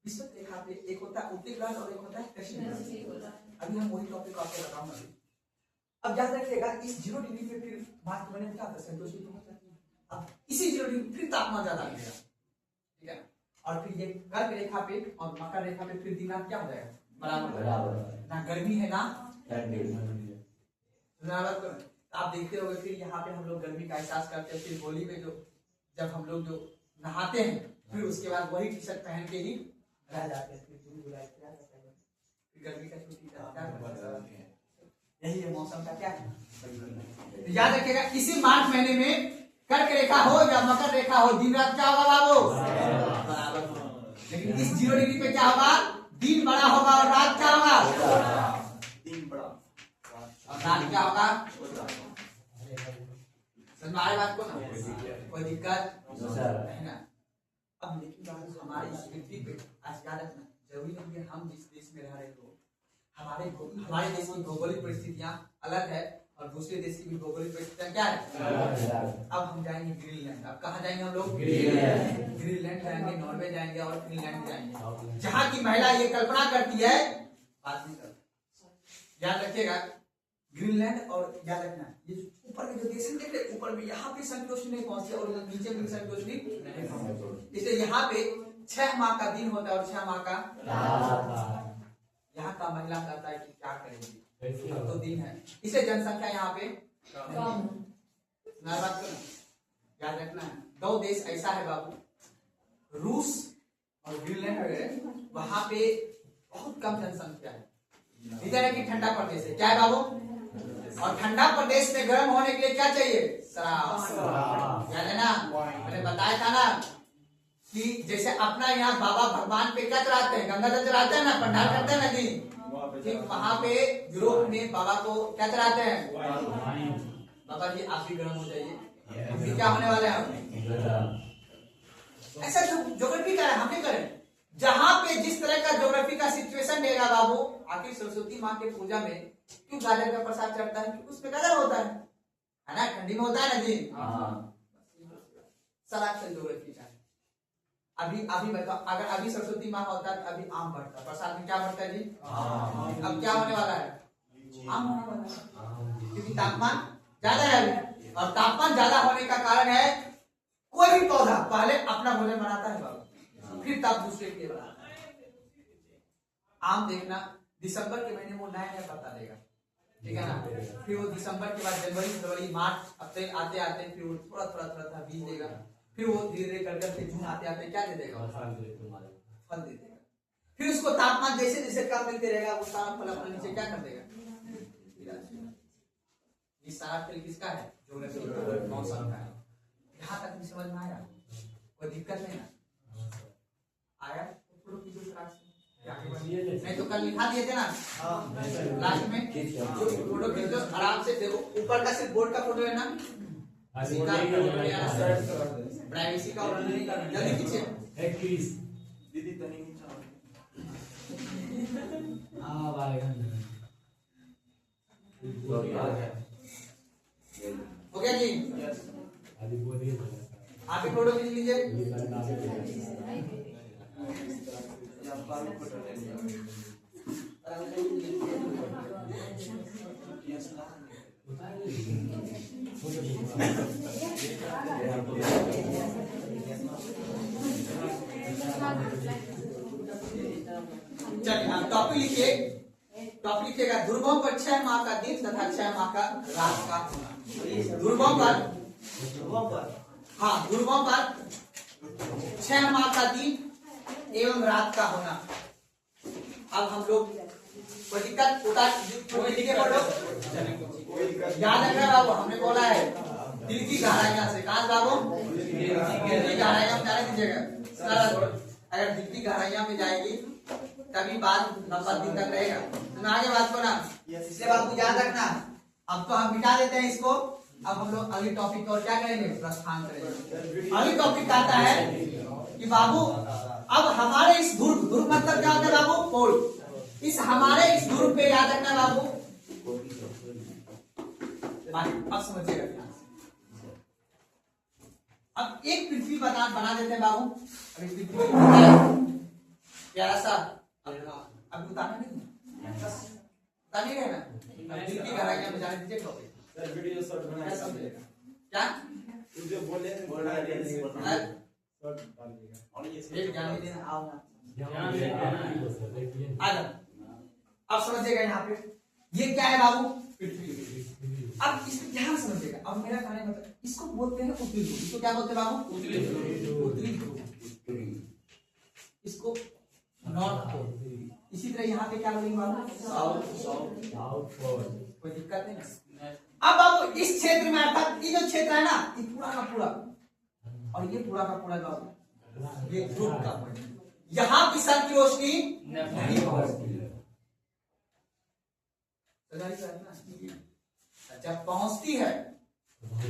विषुवत रेखा पे एक होता है उत्तरी ग्रह और एक होता है दक्षिणी ग्रह। अभी हम वही टॉपिक आपको बताऊंगा। अब याद रखिएगा इस 0 डिग्री पे फिर मार्च महीने में क्या होता है? संतोषी पहुंच जाती है, अब इसी 0 डिग्री फिर तापमान ज्यादा मिलेगा, ठीक है। और फिर ये कर्क रेखा पे और मकर रेखा पे फिर दिन रात क्या हो जाएगा, बराबर, ना गर्मी है ना ठंडी। आप देखते होंगे फिर यहाँ पे हम लोग गर्मी का एहसास करते हैं, फिर होली में जो जब हम लोग जो नहाते हैं फिर उसके बाद वही टी शर्ट पहन के ही रह जाते हैं, फिर जून जुलाई क्या रहता है, फिर गर्मी का छुट्टी का यही है मौसम का क्या है। तो याद रखिएगा इसी मार्च महीने में कर्क रेखा हो या मकर रेखा हो, दिन रात क्या होगा बाबू, बराबर होगा। लेकिन इस 0 डिग्री पे क्या होगा, दिन बड़ा होगा और रात क्या होगा, दिन बड़ा और रात क्या होगा, हमारी बात को ना कोई दिक्कत नहीं ना। अब लेकिन हमारी इस पृथ्वी पे आज याद रखना जरूरी है कि हम जिस देश में रह रहे हो, हमारे देश की भौगोलिक परिस्थितियां अलग है और दूसरे देश की भी भौगोलिक परिस्थितियां क्या है। अब हम जाएंगे ग्रीनलैंड, अब कहाँ जाएंगे हम लोग, ग्रीनलैंड जाएंगे, नॉर्वे जाएंगे और फिनलैंड जाएंगे, जहाँ की महिला ये कल्पना करती है, बात नहीं करती। याद रखिएगा ग्रीनलैंड और याद रखना ये ऊपर में जो देश देख रहे ऊपर में यहाँ पे समशीतोष्ण नहीं पहुंचते और नीचे में समशीतोष्ण नहीं पहुंचते, इसलिए यहाँ पे 6 माह का दिन होता है और 6 माह का यहाँ का महिला कहता है कि क्या करेंगे, तो दिन है, इसलिए जनसंख्या यहाँ पे याद रखना है। 2 देश ऐसा है बाबू, रूस और ग्रीनलैंड, वहां पे बहुत कम जनसंख्या है, इधर है कि ठंडा प्रदेश है, क्या है बाबू, और ठंडा प्रदेश में गर्म होने के लिए क्या चाहिए, शराब, याद है ना, मैंने बताया था ना कि जैसे अपना यहाँ बाबा भगवान पे क्या चढ़ाते हैं, गंगा जल चढ़ाते हैं ना, पंडाल करते हैं ना जी, ठीक वहां पे यूरोप में बाबा को क्या चढ़ाते हैं, बाबा जी आप भी गर्म हो जाइए, हम भी क्या होने वाले हैं। ऐसा ज्योग्राफी का है, हम भी करें जहां पे जिस तरह का ज्योग्राफी का सिचुएशन रहेगा बाबू। आखिर सरस्वती माँ के पूजा में क्यों गाजर का प्रसाद चढ़ता है, क्योंकि उसमें गाजर होता है ना, ठंडी में होता है ना जी, सराक्षर ज्योग्राफी का है। अभी बताओ अगर अभी सरस्वती माँ होता है तो अभी आम बढ़ता, प्रसाद में क्या बढ़ता है जी, अब क्या होने वाला है, आम होने वाला है, क्योंकि तापमान ज्यादा है अभी, और तापमान ज्यादा होने का कारण है कोई भी पौधा पहले अपना भोजन बनाता है बाबू, फिर तब दूसरे के बनाता है। आम देखना दिसंबर के महीने वो नया नया पत्ता देगा, ठीक है ना, फिर वो दिसंबर के बाद जनवरी फरवरी मार्च अप्रैल आते आते फिर वो थोड़ा थोड़ा बीज देगा, फिर वो धीरे धीरे कर करके जून आते आते क्या दे देगा, फल दे देगा। फिर उसको तापमान जैसे जैसे कम मिलते रहेगा वो सारा फल अपने नीचे क्या कर देगा, ये सारा खेल किसका है, ज्योग्राफी मौसम का है। यहाँ तक भी समझ में आया, कोई दिक्कत नहीं ना आया, नहीं तो कल लिखा दिए थे ना लास्ट में, फोटो खींच लो आराम से, देखो ऊपर का सिर्फ बोर्ड का फोटो है ना, प्राइवेसी का उल्लंघन नहीं करना, जल्दी खींचे दीदी तनी हो गया जी, आप भी फोटो खींच लीजिए। चलिए आप टॉपिक लिखिए, टॉपिक लिखिएगा ध्रुवों पर 6 माह का दिन तथा 6 माह का रात का होना। ध्रुवों पर हाँ ध्रुवों पर 6 माह का दिन एवं रात का होना। अब हम लोग कोई दिक्कत याद रखना बाबू, हमने बोला है दिल की गहराइयां से, कहा बाबू दिल की गहराइयां में जाने दीजिएगा, अगर दिल की गहराइयां में जाएगी तभी बात लंबा दिन तक रहेगा। तो आगे बात को ना, इसलिए बाबू याद रखना। अब तो हम मिटा देते हैं इसको, अब हम लोग अगली टॉपिक और क्या करेंगे, प्रस्थान करेंगे। अगली टॉपिक आता है कि बाबू अब हमारे इस ध्रुव मतलब क्या होता है बाबू, पोल, इस हमारे इस ध्रुव पे याद रखना बाबू, अब समझिएगा ध्यान से। अब एक पृथ्वी बना देते हैं बाबू, अभी पृथ्वी प्यारा सा अब उतारना नहीं है ना, दिल की गहराइयां में जाने दीजिए टॉपिक, क्या जो बोले बोल रहा है जल्दी बोलना और ये एक ज्ञान देना आओ ना ध्यान से ध्यान को सर देखिए आ जाओ। अब समझिएगा यहाँ पे ये क्या है बाबू? पृथ्वी। अब इसको ध्यान समझिएगा। अब मेरा कहने का मतलब इसको बोलते हैं उत्तरी ध्रुव। इसको क्या बोलते हैं बाबू? उत्तरी ध्रुव। इसको नॉर्थ पोल। इसी तरह यहाँ पे क्या बोलेंगे बाबू? South pole. कोई दिक्कत नहीं ना? अब बाबू इस क्षेत्र में अर्थात ये जो क्षेत्र है ना, ये पूरा का पूरा और ये पूरा का पूरा बाबू ये ध्रुव का पॉइंट। यहाँ की सन की रोशनी नहीं पहुंचती है। जब पहुंचती है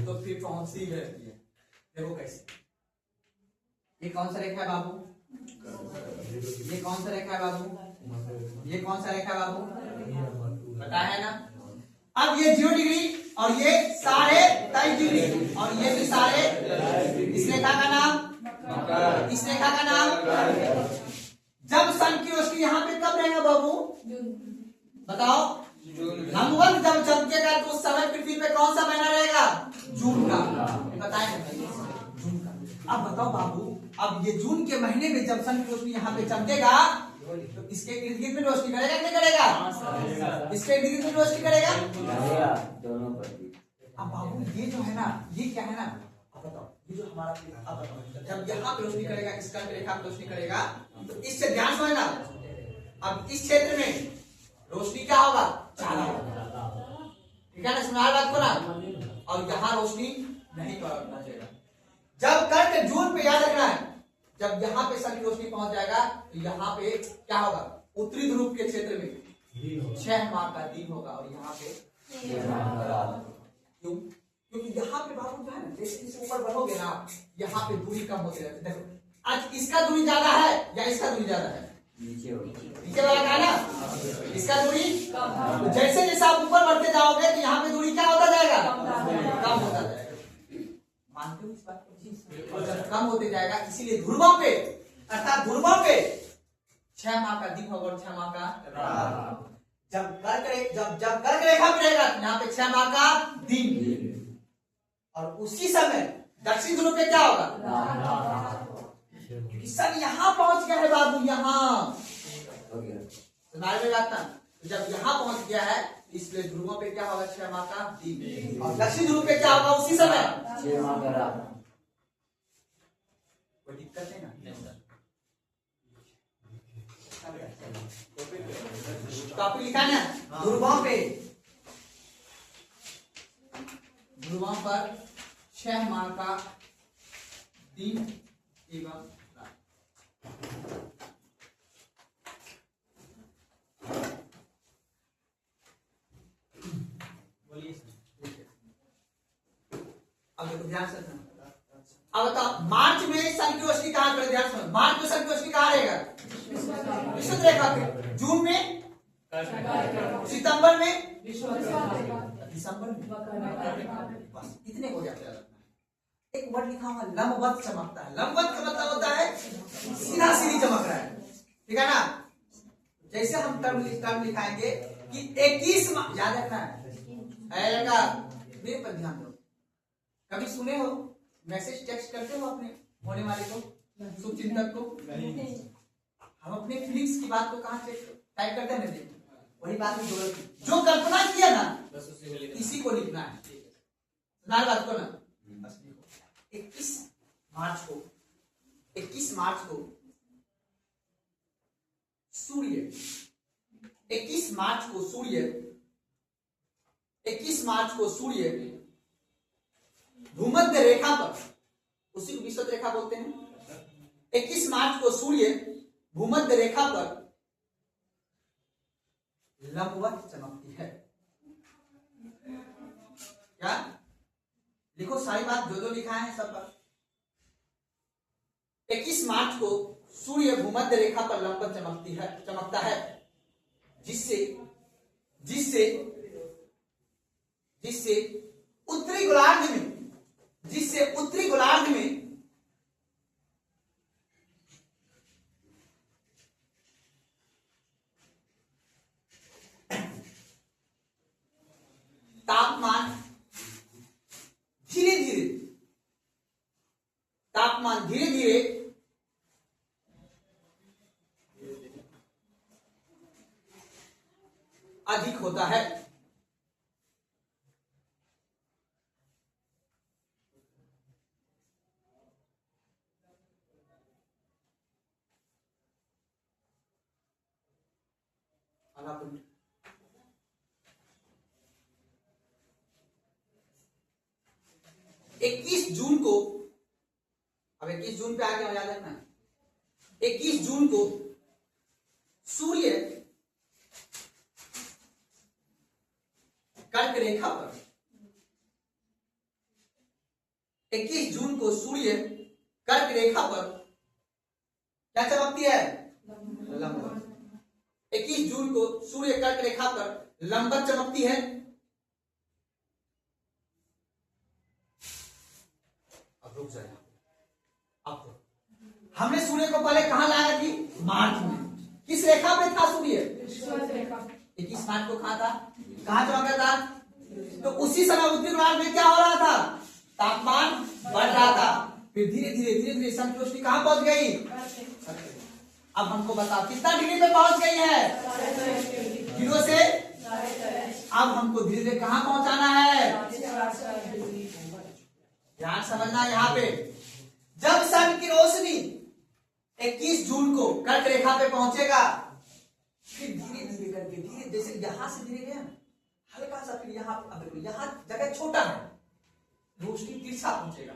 तो फिर पहुंचती रहती है। देखो कैसे, ये कौन सा रेखा है बाबू? ये कौन सा रेखा है बाबू? ये कौन सा रेखा है बाबू? पता है ना? अब ये 0 डिग्री और ये 23.5 डिग्री और ये भी साढ़े। इस रेखा का नाम, इस रेखा का नाम। जब सन की रोशनी यहाँ पे कब रहेगा बाबू? बताओ। लंबवत जब चमकेगा तो उस समय पृथ्वी पे कौन सा महीना रहेगा? जून का। बताए जून का। अब बताओ बाबू, अब ये जून के महीने में जब सन की रोशनी यहाँ पे चमकेगा तो इसके इर्द गिर्द में रोशनी करेगा कि नहीं करेगा? इसके इर्द गिर्द में रोशनी करेगा दोनों पर। अब बाबू ये जो है ना, ये क्या है ना, अब बताओ ये जो हमारा, अब बताओ जब यहाँ पे रोशनी करेगा, इस कर्क रेखा पे रोशनी करेगा तो इससे ध्यान समझना। अब इस क्षेत्र में रोशनी क्या होगा? ज्यादा होगा। ठीक है ना? सुना बात को ना। और यहाँ रोशनी नहीं पहुंचेगा। जब कर्क जून पे याद रखना है, जब यहाँ पे सन की रोशनी पहुंच जाएगा तो यहाँ पे क्या होगा? उत्तरी ध्रुव के क्षेत्र में 6 माह का दिन होगा और यहाँ पे क्यों? क्योंकि यहाँ पे बाबू जो है ना, जैसे जैसे ऊपर बढ़ोगे ना, यहाँ पे दूरी कम होती रहती है। देखो आज इसका दूरी ज्यादा है या इसका दूरी ज्यादा है? नीचे वाला का ना, इसका दूरी तो जैसे जैसे आप ऊपर बढ़ते जाओगे तो यहाँ पे दूरी क्या होता जाएगा? कम होता जाएगा। मानते हो इस बात को? और जब कम होते जाएगा, इसीलिए ध्रुवों पे अर्थात ध्रुवों पे 6 माह का दिन होगा और 6 माह का रात। जब कर्क रेखा पे रहेगा यहाँ पे 6 माह का दिन और उसी समय दक्षिण ध्रुव पे क्या होगा? क्योंकि सन यहाँ पहुंच गया है बाबू, यहाँ सुनाई में बात ना। जब यहाँ पहुंच गया है इसलिए ध्रुवों पे क्या होगा? 6 माह का दिन और दक्षिण ध्रुव पे क्या होगा उसी समय? 6 माह का रात। कोई दिक्कत है ना? टॉपिक लिखा ना, ध्रुवों पे, ध्रुवों पर 6 माह का दिन एवं रात। बोलिए। अब देखो ध्यान से सुनो। अब बताओ मार्च में सन की रोशनी कहाँ पर? ध्यान सुनो, मार्च में सन की रोशनी कहाँ रहेगा? विषुवत रेखा पे। जून में, सितंबर में, दिसंबर में। बस इतने हो जाते हैं। एक वर्ड लिखा हुआ लंबवत चमकता है। लंबवत का मतलब होता है सीधा सीधी चमक रहा है। ठीक है ना? जैसे हम टर्म लिखाएंगे कि 21 माह, याद रखना है। मेरे पर ध्यान दो। कभी सुने हो मैसेज टेक्स्ट करते हो अपने होने वाले को, शुभचिंतक को? हम अपने फीलिंग्स की बात को कहाँ टाइप करते हैं? वही बात में जो कल्पना किया ना इसी को लिखना है। सुना बात को ना? 21 मार्च को सूर्य 21 मार्च को सूर्य भूमध्य रेखा पर, उसी को विषुवत रेखा बोलते हैं। 21 मार्च को सूर्य भूमध्य रेखा पर लंबवत चमकती है। क्या लिखो? सारी बात जो लिखा है सब पर। 21 मार्च को सूर्य भूमध्य रेखा पर लंबवत चमकता है, जिससे उत्तरी गोलार्ध में तापमान धीरे धीरे अब आप 21 जून को, अब 21 जून पे आगे याद रखना, 21 जून को सूर्य कर्क रेखा पर, 21 जून को सूर्य कर्क रेखा पर क्या चमकती है? लंबवत। 21 जून को सूर्य कर्क रेखा पर लंबवत चमकती है। अब रुक जाए, अब हमने सूर्य को पहले कहां लाया थी? मार्च में। किस रेखा पे था सूर्य? 21 मार्च को कहां था? कहां चमका था? तो उसी समय उत्तरी गोलार्ध में क्या हो रहा था? तापमान बढ़ रहा था। फिर धीरे धीरे सन की रोशनी कहां पहुंच गई? अब हमको बताओ कितना डिग्री पे पहुंच गई है? 0 से। अब हमको धीरे धीरे कहां पहुंचाना है? ध्यान समझना यहाँ पे, जब सन की रोशनी 21 जून को कर्क रेखा पे पहुंचेगा, फिर धीरे धीरे करके, धीरे जैसे यहां से धीरे धीरे हल्का सा, फिर यहाँ, अब देखो यहाँ जगह छोटा है, रोशनी तिरछा पहुंचेगा।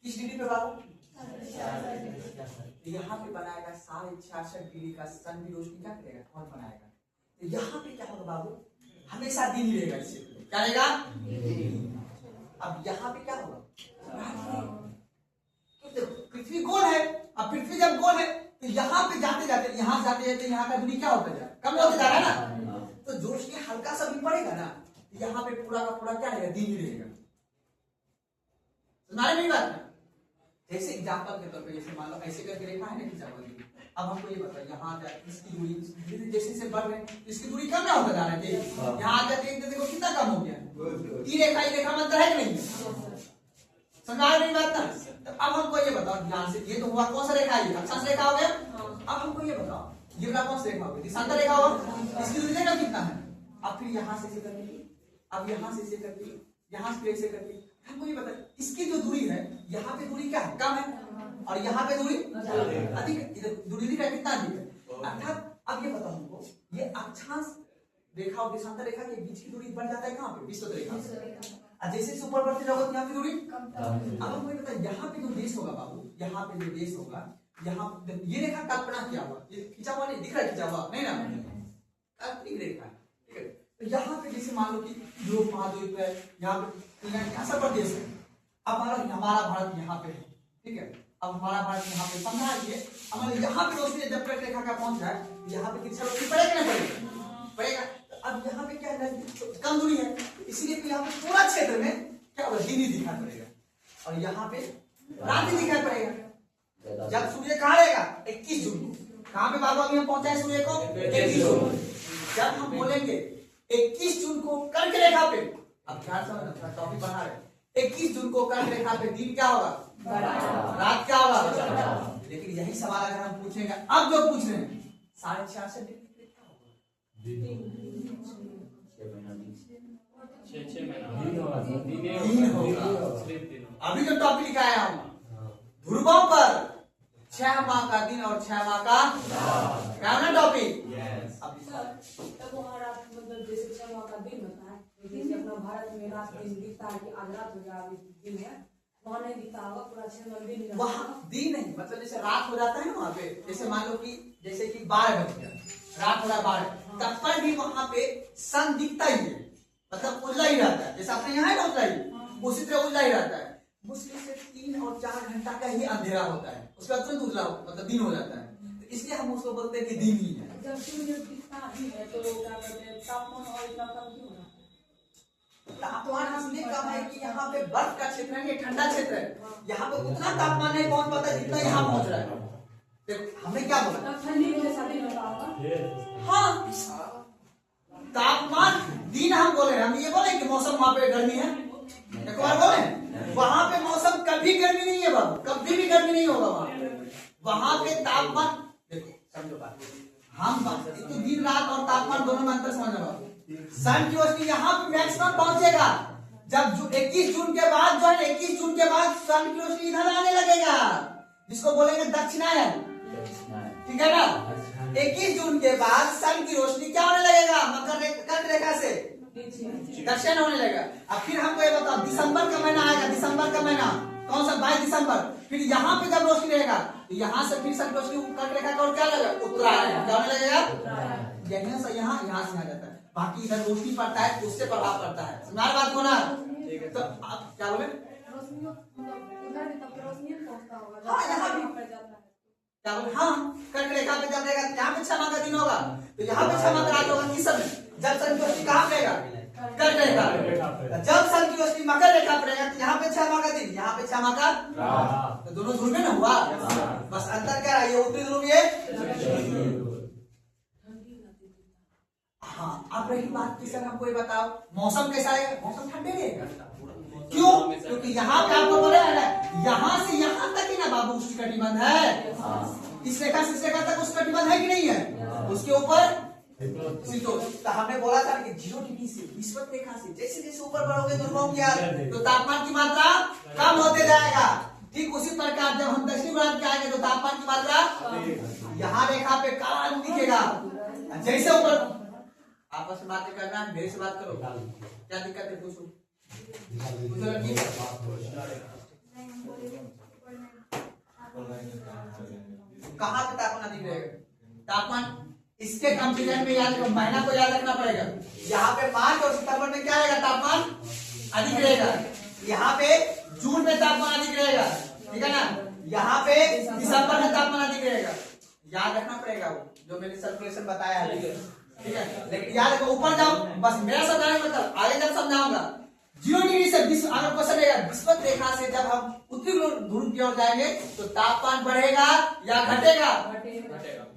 किस डिग्री पे बाबू? यहाँ पे बनाएगा 66.5 डिग्री का सन की रोशनी। क्या करेगा? कौन बनाएगा? तो यहाँ पे क्या होगा बाबू? हमेशा दिन रहेगा। इससे क्या रहेगा? अब यहाँ पे क्या होगा? पृथ्वी गोल है। अब पृथ्वी जब गोल है तो यहाँ पे जाते जाते, यहाँ जाते जाते यहाँ का दूरी क्या होता जाए? कम होता जा रहा है ना। तो जो रोशनी हल्का सा भी पड़ेगा ना, यहाँ पे पूरा का पूरा क्या रहेगा? दिन ही रहेगा। सुना रहे मेरी बात ना? जैसे एग्जाम्पल के तौर पे, जैसे मान लो ऐसे करके रेखा है ना खिंचा हुआ। अब हमको ये बताओ, यहाँ इसकी दूरी जैसे से बढ़ रहे हैं, इसकी दूरी कम ना होता जा रहा है। यहाँ आ जाते देखो कितना कम हो गया। ये रेखा में अंतर है कि नहीं? समझा रही बात ना? तो अब हमको ये बताओ ध्यान से, ये तो हुआ कौन सा रेखा है? अक्षांश रेखा हो गया। अब हमको ये बताओ, ये कौन सा रेखा हो गया? दिशांतर रेखा होगा। इसकी दूरी देखो कितना है। अब फिर यहाँ से करके, अब यहाँ से करके, यहाँ से ऐसे करके, हमको ये बता, इसकी जो दूरी है, यहाँ पे दूरी क्या है? कम है, और यहाँ पे दूरी अधिक है। इधर दूरी का कितना अधिक है? अर्थात अब ये बताओ हमको, ये अक्षांश रेखा और देशांतर रेखा के बीच की दूरी बढ़ जाता है कहाँ पे? विषुवत रेखा। जैसे ऊपर बढ़ते जाओगे यहाँ की दूरी। अब हमको ये बता, यहाँ पे जो देश होगा बाबू, यहाँ पे जो देश होगा, यहाँ ये रेखा कल्पना किया हुआ, ये खींचा हुआ नहीं दिख रहा है, खींचा हुआ नहीं ना, काल्पनिक रेखा है। ठीक है, तो यहाँ पे जैसे मान लो कि यूरोप महाद्वीप है, यहाँ पे यहाँ सब प्रदेश है। अब मान लो हमारा भारत यहाँ पे है। ठीक है, अब हमारा भारत यहाँ पे समझा ये, हमारे यहाँ पे रोशनी जब कर्क रेखा का पहुंच रहा है, यहाँ पे कितना रोशनी पड़ेगा ना? पड़ेगा। अब यहाँ पे क्या है? कम दूरी है, इसीलिए यहाँ पे पूरा क्षेत्र में क्या होगा? दिन ही दिखाई पड़ेगा, और यहाँ पे रात ही दिखाई पड़ेगा। जब सूर्य कहाँ रहेगा? 21 जून को। कहाँ पे बाबू अभी हम पहुंचा है सूर्य को? 21 जून। जब हम बोलेंगे 21 जून को कर्क रेखा पे, अब ध्यान से टॉपिक बना रहे, 21 जून को कर्क रेखा पे दिन क्या होगा? रात क्या होगा? लेकिन यही सवाल अगर हम पूछेंगे, अब जो पूछ रहे हैं 66.5 डिग्री अभी जो टॉपिक लिखा है हम, ध्रुवों पर 6 माह का दिन और 6 माह का क्या ना टॉपिक। तब हमारा मतलब जैसे 6 माह का दिन होता है, जैसे अपना भारत में रात दिन दिखता है कि आज रात हो गया, दिन है, वहाँ नहीं दिखता होगा, पूरा 6 माह दिन। वहाँ दिन नहीं, मतलब जैसे रात हो जाता है ना वहाँ पे, जैसे मान लो कि जैसे कि 12 बज गया, रात हो रहा 12, तब पर भी वहाँ पे सन दिखता ही है, मतलब उजला ही रहता है। जैसे अपने यहाँ है ना उजला ही, उसी तरह उजला ही रहता है। मुश्किल से 3 और 4 घंटा का ही अंधेरा होता है, उसके बाद तुरंत उजला मतलब दिन हो जाता है। तो इसलिए हम उसको बोलते हैं कि दिन ही है। जब सूर्य दिखता ही है तो क्या कहते हैं, तापमान और इतना कम क्यों होना? तापमान इसलिए कम है कि यहाँ पे बर्फ का क्षेत्र है, ये ठंडा क्षेत्र है, यहाँ पे उतना तापमान नहीं पहुँच पाता जितना यहाँ पहुँच रहा है। हमें क्या बोला? ठंडी जैसा दिन होता होगा। हाँ, तापमान दिन हम बोले, हम ये बोले कि मौसम वहाँ पे गर्मी है, एक बार बोले वहाँ पे मौसम कभी गर्मी नहीं है बाबू, कभी भी गर्मी नहीं होगा वहाँ पे तापमान। देखो समझो बात, हम बात तो दिन रात और तापमान दोनों में अंतर समझना बाबू। सन की रोशनी यहाँ पे मैक्सिमम पहुंचेगा जब 21 जून के बाद, जो है 21 जून के बाद सन की रोशनी इधर आने लगेगा, जिसको बोलेंगे दक्षिणायन। ठीक है ना? 21 जून के बाद सन की रोशनी क्या होने लगेगा? कर्क रेखा से दक्षिण होने लगेगा। अब फिर हमको ये बताओ, दिसंबर का महीना आएगा, दिसंबर का महीना कौन सा? 22 दिसंबर। फिर यहाँ पे जब रोशनी रहेगा तो यहाँ से फिर सन की रोशनी कर्क रेखा का और क्या लगेगा? उत्तरायण। क्या होने लगेगा? यहाँ से यहाँ, यहाँ से यहाँ जाता है। बाकी इधर रोशनी पड़ता है तो उससे प्रभाव पड़ता है। समझ बात को ना? तो आप क्या बोले? हाँ यहाँ भी क्या बोले? हाँ कर्क रेखा पे जब रहेगा यहाँ पे 6 माह का दिन होगा, तो यहाँ पे 6 माह का रात होगा। किस समय? जब सन की रोशनी कहाँ रहेगा? कर्क रेखा। जब सन की रोशनी मकर रेखा पर रहेगा तो यहाँ पे 6 माह का दिन, यहाँ पे 6 माह का रात। तो दोनों ध्रुव में ना हुआ, बस अंतर क्या है? ये उत्तरी ध्रुव, ये हाँ। अब रही बात किशन, हमको ये बताओ मौसम कैसा है? मौसम ठंडे रहेगा। क्यों? क्योंकि यहाँ पे आपको पता है ना, यहाँ से यहाँ तक ही ना बाबू उष्णकटिबंध है। इस रेखा से इस रेखा तक उष्णकटिबंध है कि नहीं है? उसके ऊपर शीतोष्ण। तो हमने बोला था कि 0 डिग्री से विषुवत रेखा से जैसे जैसे ऊपर बढ़ोगे ध्रुवों की ओर तो तापमान की मात्रा कम होते जाएगा। ठीक उसी प्रकार जब हम दक्षिणी गोलार्ध के आएंगे तो तापमान की मात्रा यहाँ रेखा पे काला रंग दिखेगा। जैसे ऊपर आपस में बातें करना, मेरे से बात करो, क्या दिक्कत है? पूछो कहाँ पे तापमान अधिक रहेगा? तापमान इसके कंपेरिजन में याद रखो, महीना को याद रखना पड़ेगा। यहाँ पे मार्च और सितंबर में क्या रहेगा? तापमान अधिक रहेगा। यहाँ पे जून में तापमान अधिक रहेगा, ठीक है ना? यहाँ पे दिसंबर में तापमान अधिक रहेगा। याद रखना पड़ेगा वो जो मैंने सर्कुलेशन बताया है, ठीक है? लेकिन याद रखो, ऊपर जाओ बस, मेरा समझाने मतलब आगे जब समझाऊंगा। 0 डिग्री से अगर क्वेश्चन रहेगा विषुवत रेखा से जब हम उत्तरी ध्रुव की ओर जाएंगे तो तापमान बढ़ेगा या घटेगा?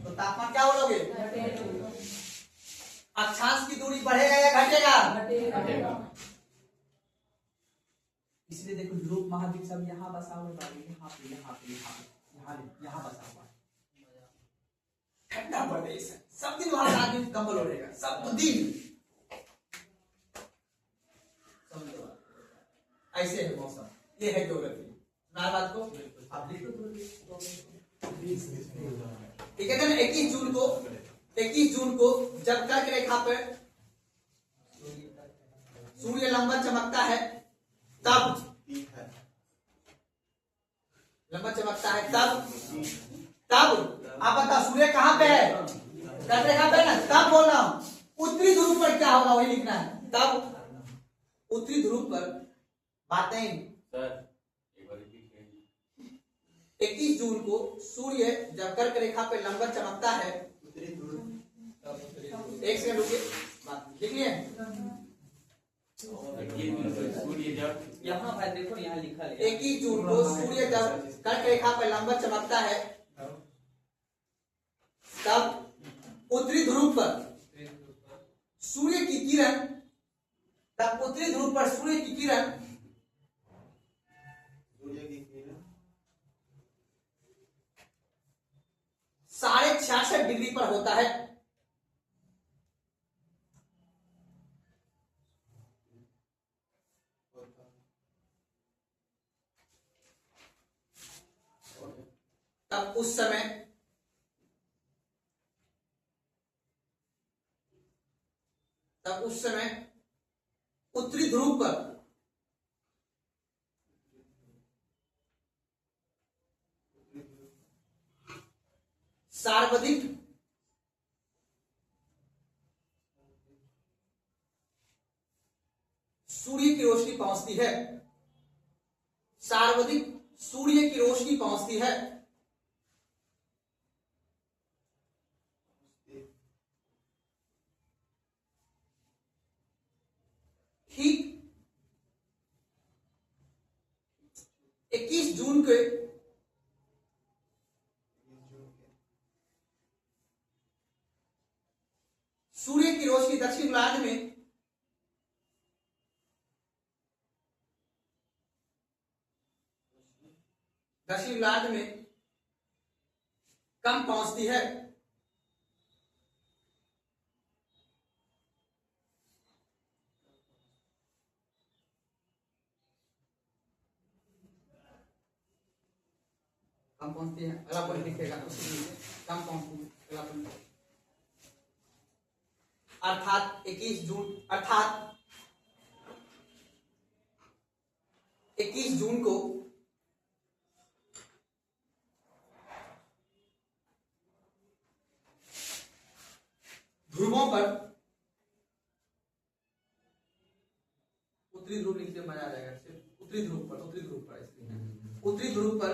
तो तापमान क्या बोलोगे? अक्षांश की दूरी बढ़ेगा या घटेगा? इसलिए देखो यूरोप महाद्वीप सब यहाँ बसा हुआ है, यहाँ पे यहाँ पे यहाँ पे यहाँ यहाँ बसा हुआ है। ठंडा प्रदेश है, सब दिन वहां आदमी कंबल ओढ़ेगा, सब दिन। ऐसे है मौसम, ये है ज्योग्राफी। ना बात को आप लिख लो। ठीक है ना? 21 जून को जब कर्क रेखा पर सूर्य लंबन चमकता है तब आप बताओ सूर्य कहाँ पे है? कर्क रेखा पे ना, तब बोल रहा हूं। उत्तरी ध्रुव पर क्या होगा वही लिखना है। तब उत्तरी ध्रुव पर बातें 21 जून को सूर्य जब कर्क रेखा पे लंबन चमकता है, एक सेकंड रुकिए, लिख लिए? यहाँ पर देखो, यहाँ लिखा है 21 जून को सूर्य जब कर्क रेखा पे लंबन चमकता है तब उत्तरी ध्रुव पर सूर्य की किरण, तब उत्तरी ध्रुव पर सूर्य की किरण 66.5 डिग्री पर होता है। तब उस समय उत्तरी ध्रुव पर सर्वाधिक सूर्य की रोशनी पहुंचती है। सर्वाधिक सूर्य की रोशनी पहुंचती है। ठीक 21 जून के सूर्य की रोशनी दक्षिण गोलार्ध में कम पहुंचती है। कम पहुंचती है, अगला पॉइंट लिखेगा, कम पहुंचती है। अर्थात 21 जून को ध्रुवों पर, उत्तरी ध्रुव लिखते मजा आ जाएगा, सिर्फ उत्तरी ध्रुव पर उत्तरी ध्रुव पर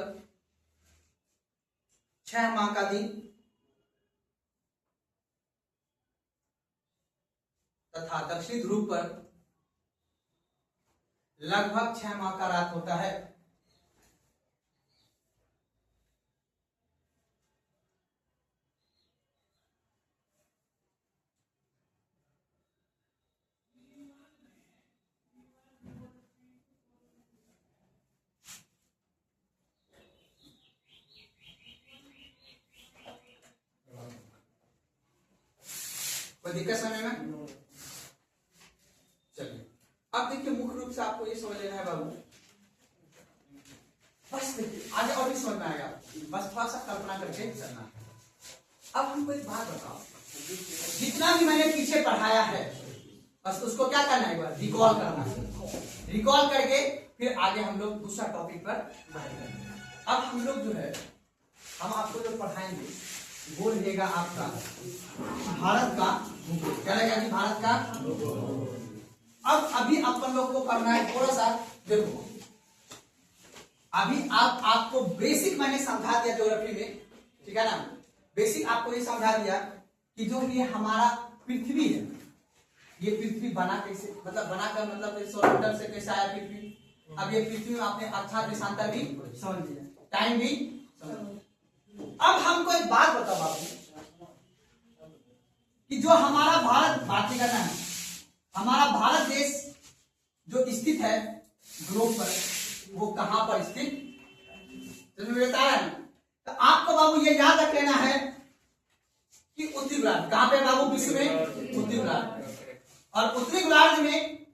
6 माह का दिन तथा दक्षिणी ध्रुव पर लगभग 6 माह का रात होता है। कोई दिक्कत समय में? चलिए अब देखिए, मुख्य रूप से आपको ये समझ लेना है बाबू, बस देखिए आगे और भी समझ में आएगा, बस थोड़ा सा कल्पना करके चलना है। अब हमको एक बात बताओ, जितना भी मैंने पीछे पढ़ाया है बस उसको क्या करना है, एक बार रिकॉल करना है। रिकॉल करके फिर आगे हम लोग दूसरा टॉपिक पर बढ़ेंगे। अब हम लोग जो है, हम आपको जो पढ़ाएंगे वो रहेगा आपका भारत का भूगोल। क्या रहेगा कि भारत का। अब अभी अपन लोग को करना है थोड़ा सा, देखो अभी आपको बेसिक मैंने समझा दिया ज्योग्राफी में, ठीक है ना। बेसिक आपको ये समझा दिया कि जो ये हमारा पृथ्वी है, ये पृथ्वी बना कैसे, मतलब बनाकर मतलब सौर से कैसे आया पृथ्वी। अब ये पृथ्वी में आपने अक्षांश देशांतर भी समझ लिया, टाइम भी समझ लिया। अब हमको एक बात बताओ बाबू कि जो हमारा बात करना है, हमारा भारत देश जो स्थित है ग्लोब पर, वो कहां पर स्थित बताया है। तो आपको बाबू ये याद रख लेना है कि उत्तरी गोलार्ध कहां पे बाबू, विश्व में उत्तरी गोलार्ध। और उत्तरी गोलार्ध में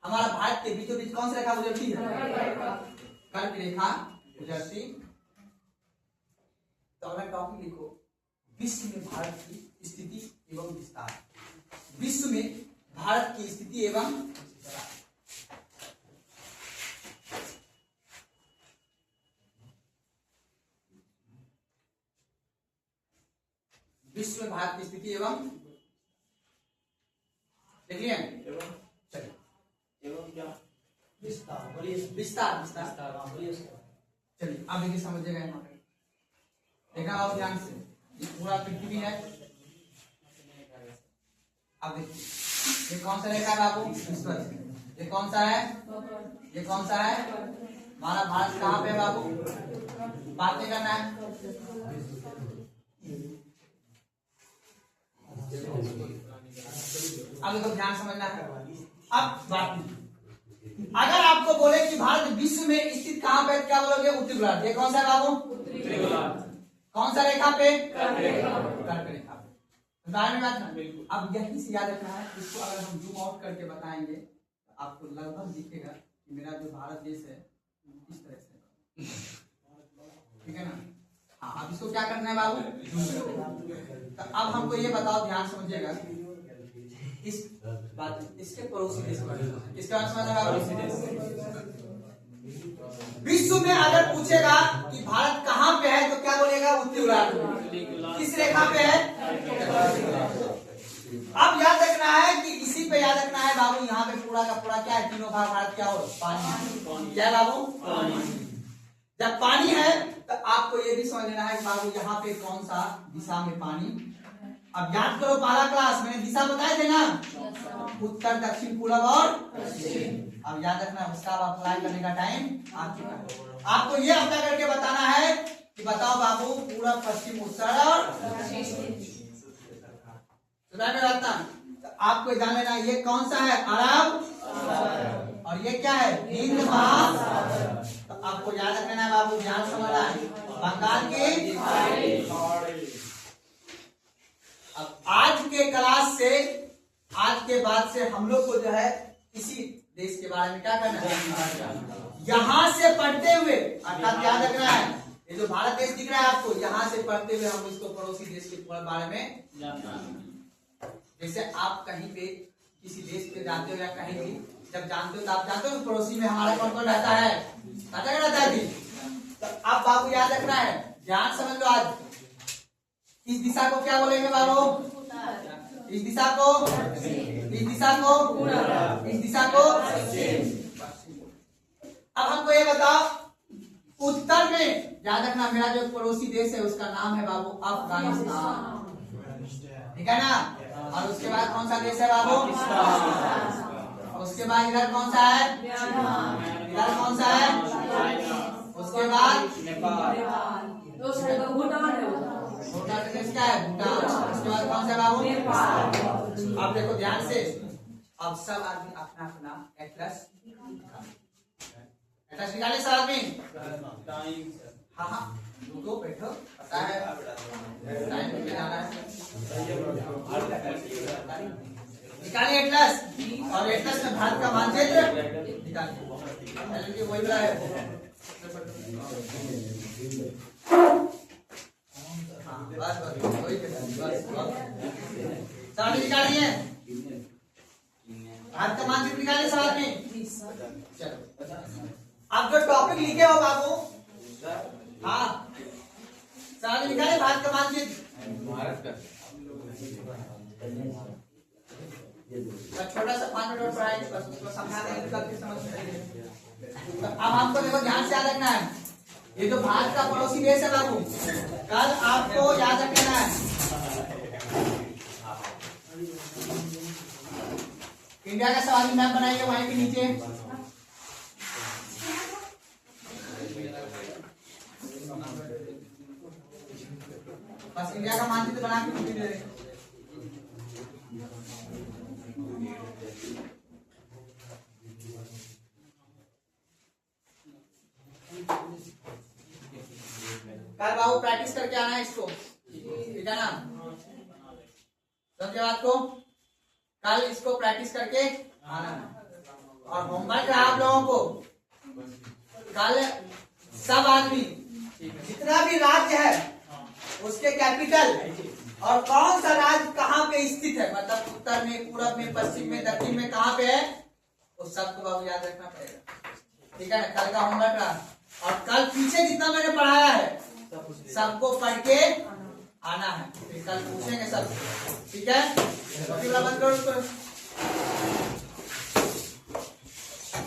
हमारा भारत के बीचों बीच कौन सी रेखा गुजरती है, कर्क रेखा गुजरती। तो अगर टॉपिक लिखो, विश्व में भारत की स्थिति एवं विस्तार। विश्व में भारत की स्थिति एवं विस्तार। विश्व में भारत की स्थिति एवं, देखिए चलिए एवं क्या विस्तार। चलिए अब देखिए समझिएगा, यहाँ पे देखा आप ध्यान से, ये पूरा पृथ्वी है। अब देखिए ये कौन सा रेखा है बाबू, ये कौन सा है, ये कौन सा है, हमारा भारत कहाँ पे है बाबू, बात नहीं करना है। अब तो ध्यान समझना है। अब बात, अगर आपको बोले कि भारत विश्व में स्थित कहाँ पे, क्या बोलोगे, उत्तरी गोलार्ध। ये कौन सा है बाबू, उत्तरी गोलार्ध। कौन सा रेखा पे, कर्क रेखा पे। बात ना, अब यही से याद रखना है। इसको अगर हम जूम आउट करके बताएंगे तो आपको लगभग दिखेगा कि मेरा जो भारत देश है इस तरह से, ठीक है ना। हाँ, अब इसको क्या करना है बाबू, तो अब हमको ये बताओ, ध्यान समझिएगा, इस बात, इसके पड़ोसी देश पर, इसका विश्व में अगर पूछेगा कि भारत कहाँ पे है तो क्या बोलेगा, उत्तरी गोलार्ध। किस रेखा पे है। अब याद रखना है कि इसी पे याद रखना है बाबू, यहाँ पे पूरा का पूरा क्या है, तीनों भाग भारत क्या हो, पानी। क्या बाबू, पानी। जब पानी है तो आपको ये भी समझ लेना है बाबू, यहाँ पे कौन सा दिशा में पानी। अब याद करो पहला क्लास मैंने दिशा बताए थे ना, उत्तर दक्षिण पूर्व और पश्चिम। अब याद रखना, उसका अब अप्लाई करने का टाइम आ चुका है। आपको ये अप्लाई करके बताना है कि बताओ बाबू, पूर्व पश्चिम उत्तर और तो आपको जान लेना ये कौन सा है, अरब, और ये क्या है, हिंद महासागर। तो आपको याद रखना है बाबू, ध्यान समझना है, बंगाल की। अब आज के क्लास से, आज के बाद से हम लोग को जो है इसी देश के बारे में क्या करना है, यहाँ से पढ़ते हुए, अर्थात याद रखना है ये जो भारत देश दिख रहा है आपको, यहाँ से पढ़ते हुए हम इसको पड़ोसी देश के बारे में जानते हैं। जैसे आप कहीं पे किसी देश पे जाते हो या कहीं भी जब जानते हो तो आप जानते हो पड़ोसी में हमारा कौन कौन रहता है, रहता है जी। तो अब बाबू याद रखना है, ध्यान समझ लो। आज इस दिशा को क्या बोलेंगे बाबू? इस दिशा को, इस दिशा को, इस दिशा को। अब हमको ये बताओ, उत्तर में याद रखना मेरा जो पड़ोसी देश है उसका नाम है बाबू अफगानिस्तान, ठीक है ना। और उसके बाद कौन सा देश है बाबू? उसके बाद इधर कौन सा है? इधर कौन सा है? उसके बाद भूटान है। भूटान का देश क्या है? भूटान। उसके बाद कौन सा बाबू? अब देखो ध्यान से, अब सब आदमी अपना अपना एटलस निकाले सब आदमी। हाँ हाँ रुको बैठो, पता है टाइम पे जाना है। निकालिए एटलस, और एटलस में भारत का मानचित्र निकालिए। वही बड़ा है, बस बस वही सारे निकालिए। भारत का मानचित्र निकालिए सब आदमी। चलो आप जो टॉपिक लिखे हो बाबू, हाँ सारे निकाले भारत का मानचित्र। भारत का छोटा सा 5 मिनट पढ़ाएंगे, बस उसको समझा देंगे, कल के समझ में। अब आपको देखो ध्यान से याद रखना है, ये तो भारत का पड़ोसी देश है बाबू, कल आपको याद रखना है। इंडिया का सवाल मैप बनाइए वहीं के नीचे। बस इंडिया का मानचित्र बना के दे रहे हैं। कल बाबू प्रैक्टिस करके आना है इसको, ठीक है ना। समझे बात को? कल इसको प्रैक्टिस करके आना है। और होमवर्क है आप लोगों को, कल सब आदमी जितना भी राज्य है उसके कैपिटल और कौन सा राज्य कहाँ पे स्थित है, मतलब उत्तर में, पूरब में, पश्चिम में, दक्षिण में कहाँ पे है, उस सबको बाबू याद रखना पड़ेगा, ठीक है ना। कल का होमवर्क रहा, और कल पीछे जितना मैंने पढ़ाया है सबको पढ़ के आना है, फिर कल पूछेंगे सब, ठीक है। बंद करो।